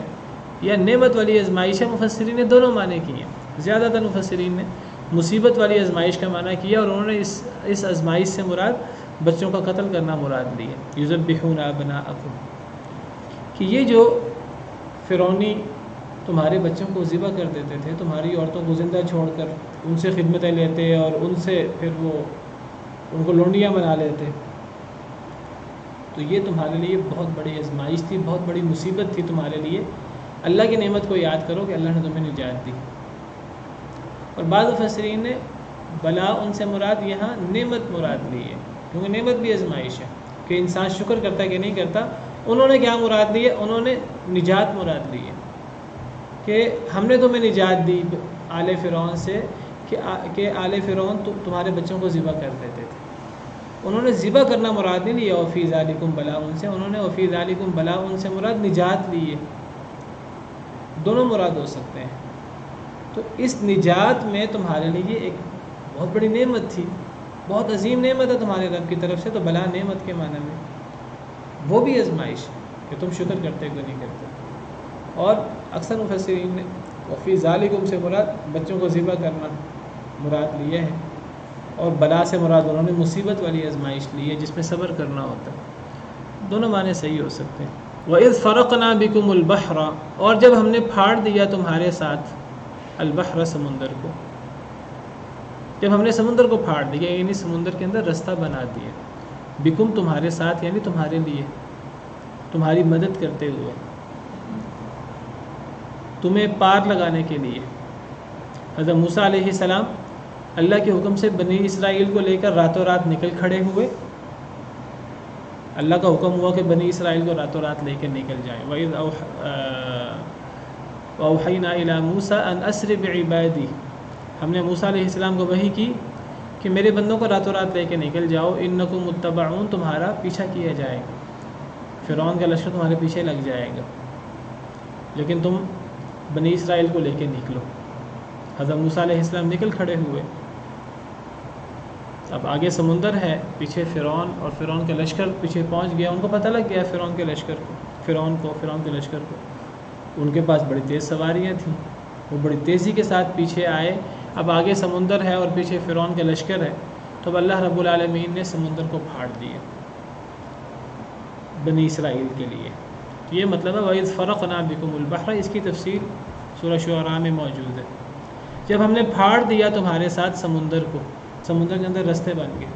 یا نعمت والی آزمائش ہے، مفسرین نے دونوں معنی کیے ہیں۔ زیادہ تر مفسرین نے مصیبت والی آزمائش کا معنی کیا، اور انہوں نے اس آزمائش سے مراد بچوں کا قتل کرنا مراد لی ہے۔ یذبحون ابناءکم، کہ یہ جو فرعونی تمہارے بچوں کو ذبح کر دیتے تھے، تمہاری عورتوں کو زندہ چھوڑ کر ان سے خدمتیں لیتے اور ان سے پھر وہ ان کو لونڈیاں بنا لیتے. تو یہ تمہارے لیے بہت بڑی آزمائش تھی، بہت بڑی مصیبت تھی تمہارے لیے. اللہ کی نعمت کو یاد کرو کہ اللہ نے تمہیں نجات دی. اور بعض مفسرین نے بلا ان سے مراد یہاں نعمت مراد لی ہے، کیونکہ نعمت بھی آزمائش ہے کہ انسان شکر کرتا ہے کہ نہیں کرتا. انہوں نے کیا مراد لی ہے؟ انہوں نے نجات مراد لی ہے کہ ہم نے تمہیں نجات دی آل فرعون سے کہ آل فرعون تمہارے بچوں کو ذبح کر دیتے تھے. انہوں نے ذبح کرنا مراد نہیں لیا وفی ذالکم بلاء سے، انہوں نے وفی ذالکم بلاء سے مراد نجات لی ہے. دونوں مراد ہو سکتے ہیں. تو اس نجات میں تمہارے لیے ایک بہت بڑی نعمت تھی، بہت عظیم نعمت ہے تمہارے رب کی طرف سے. تو بلا نعمت کے معنی میں وہ بھی آزمائش کہ تم شکر کرتے کہ نہیں کرتے. اور اکثر مفسرین نے وفی ذالکم سے مراد بچوں کو ذبح کرنا مراد لیا ہے، اور بلا سے مراد انہوں نے مصیبت والی آزمائش لی ہے جس میں صبر کرنا ہوتا ہے. دونوں معنی صحیح ہو سکتے ہیں. وَإِذْ فَرَقْنَا بِكُمُ الْبَحْرَ، اور جب ہم نے پھاڑ دیا تمہارے ساتھ البحر سمندر کو، جب ہم نے سمندر کو پھاڑ دیا یعنی سمندر کے اندر رستہ بنا دیا. بکم تمہارے ساتھ یعنی تمہارے لیے، تمہاری مدد کرتے ہوئے، تمہیں پار لگانے کے لیے. حضرت موسیٰ علیہ السلام اللہ کے حکم سے بنی اسرائیل کو لے کر راتوں رات نکل کھڑے ہوئے. اللہ کا حکم ہوا کہ بنی اسرائیل کو راتوں رات لے کے نکل جائیں. وَإِذْ وَأَوْحَيْنَا إِلَىٰ مُوسَىٰ أَنْ أَسْرِ بِعِبَادِي، ہم نے موسیٰ علیہ السلام کو وحی کی کہ میرے بندوں کو راتوں رات لے کے نکل جاؤ. إِنَّكُمْ مُتَّبَعُونَ، تمہارا پیچھا کیا جائے گا، فرعون کا لشکر تمہارے پیچھے لگ جائے گا، لیکن تم بنی اسرائیل کو لے کے نکلو. حضرت موسیٰ علیہ السلام نکل کھڑے ہوئے. اب آگے سمندر ہے، پیچھے فرعون، اور فرعون کا لشکر پیچھے پہنچ گیا. ان کو پتہ لگ گیا فرعون کے لشکر کو، فرعون کے لشکر کو. ان کے پاس بڑی تیز سواریاں تھیں، وہ بڑی تیزی کے ساتھ پیچھے آئے. اب آگے سمندر ہے اور پیچھے فرعون کا لشکر ہے. تو اب اللہ رب العالمین نے سمندر کو پھاڑ دیا بنی اسرائیل کے لیے. یہ مطلب ہے وَإِذْ فَرَقْنَا بِكُمُ الْبَحْرَ، اس کی تفسیر سورہ شعراء میں موجود ہے. جب ہم نے پھاڑ دیا تمہارے ساتھ سمندر کو، سمندر کے اندر رستے بن گئے.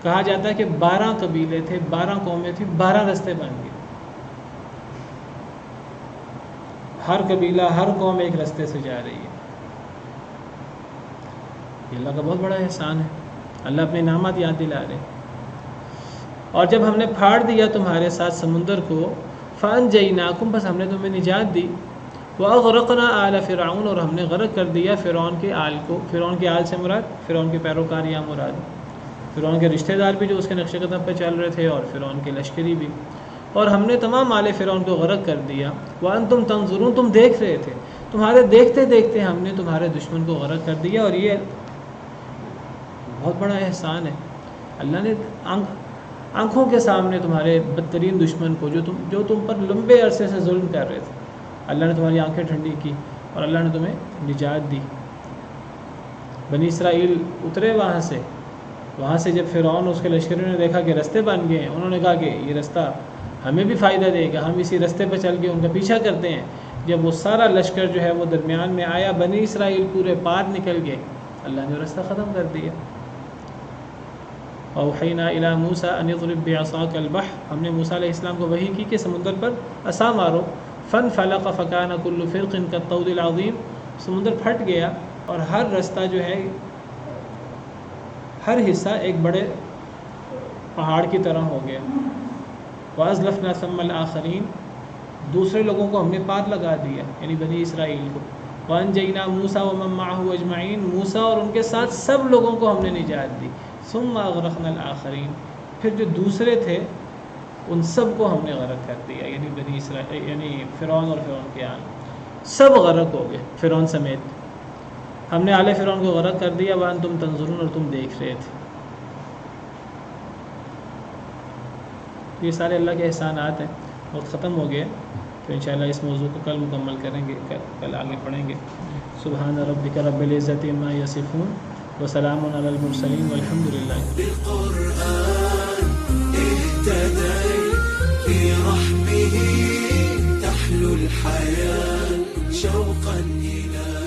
کہا جاتا ہے کہ 12 قبیلے تھے، 12 قومیں تھیں، 12 رستے بن گئے. ہر قبیلہ، ہر قوم ایک رستے سے جا رہی ہے. یہ اللہ کا بہت بڑا احسان ہے. اللہ اپنے انعامات یاد دلا رہے. اور جب ہم نے پھاڑ دیا تمہارے ساتھ سمندر کو، فَأَنْجَيْنَاكُمْ، بس ہم نے تمہیں نجات دی. وَأَغْرَقْنَا آلَ فِرْعَوْنَ، اور ہم نے غرق کر دیا فرعون کے آل کو. فرعون کے آل سے مراد فرعون کے پیروکار یا مراد فرعون کے رشتہ دار بھی جو اس کے نقش قدم پہ چل رہے تھے، اور فرعون کے لشکری بھی. اور ہم نے تمام آل فرعون کو غرق کر دیا. وَأَنْتُمْ تَنْظُرُونَ، تم دیکھ رہے تھے. تمہارے دیکھتے دیکھتے ہم نے تمہارے دشمن کو غرق کر دیا. اور یہ بہت بڑا احسان ہے. اللہ نے آنکھوں کے سامنے تمہارے بدترین دشمن کو جو تم پر لمبے عرصے سے ظلم کر رہے تھے، اللہ نے تمہاری آنکھیں ٹھنڈی کی اور اللہ نے تمہیں نجات دی. بنی اسرائیل اترے وہاں سے جب فرعون اس کے لشکریوں نے دیکھا کہ رستے بن گئے ہیں، انہوں نے کہا کہ یہ رستہ ہمیں بھی فائدہ دے گا، ہم اسی رستے پہ چل کے ان کا پیچھا کرتے ہیں. جب وہ سارا لشکر جو ہے وہ درمیان میں آیا، بنی اسرائیل پورے پار نکل گئے، اللہ نے رستہ ختم کر دیا. اوحینا الی موسیٰ ان اضرب بعصاک البحر، ہم نے موسیٰ علیہ السلام کو وحی کی کہ سمندر پر عصا مارو. فانفلق فکان کل فرق کالطود العظیم، سمندر پھٹ گیا اور ہر رستہ جو ہے، ہر حصہ ایک بڑے پہاڑ کی طرح ہو گیا. وَأَزْلَفْنَا ثَمَّ الْآخَرِينَ، دوسرے لوگوں کو ہم نے پار لگا دیا، یعنی بنی اسرائیل کو. وَأَنْجَيْنَا مُوسَىٰ وَمَن مَّعَهُ أَجْمَعِينَ، موسیٰ اور ان کے ساتھ سب لوگوں کو ہم نے نجات دی. ثُمَّ أَغْرَقْنَا الْآخَرِينَ، پھر جو دوسرے تھے ان سب کو ہم نے غرق کر دیا، یعنی بنی اسرائیل، یعنی فرعون اور فرعون کے آل سب غرق ہو گئے، فرعون سمیت. ہم نے آل فرعون کو غرق کر دیا. وَأَنْتُمْ تَنظُرُونَ، اور تم دیکھ رہے تھے. یہ سارے اللہ کے احسانات ہیں. وقت ختم ہو گیا، تو انشاءاللہ اس موضوع کو کل مکمل کریں گے، کل آگے پڑھیں گے. سبحان ربک رب العزت عما یصفون وسلام علی المرسلین والحمد للہ. بالقرآن اهتديت برحمه تحلو الحياة شوقا إلى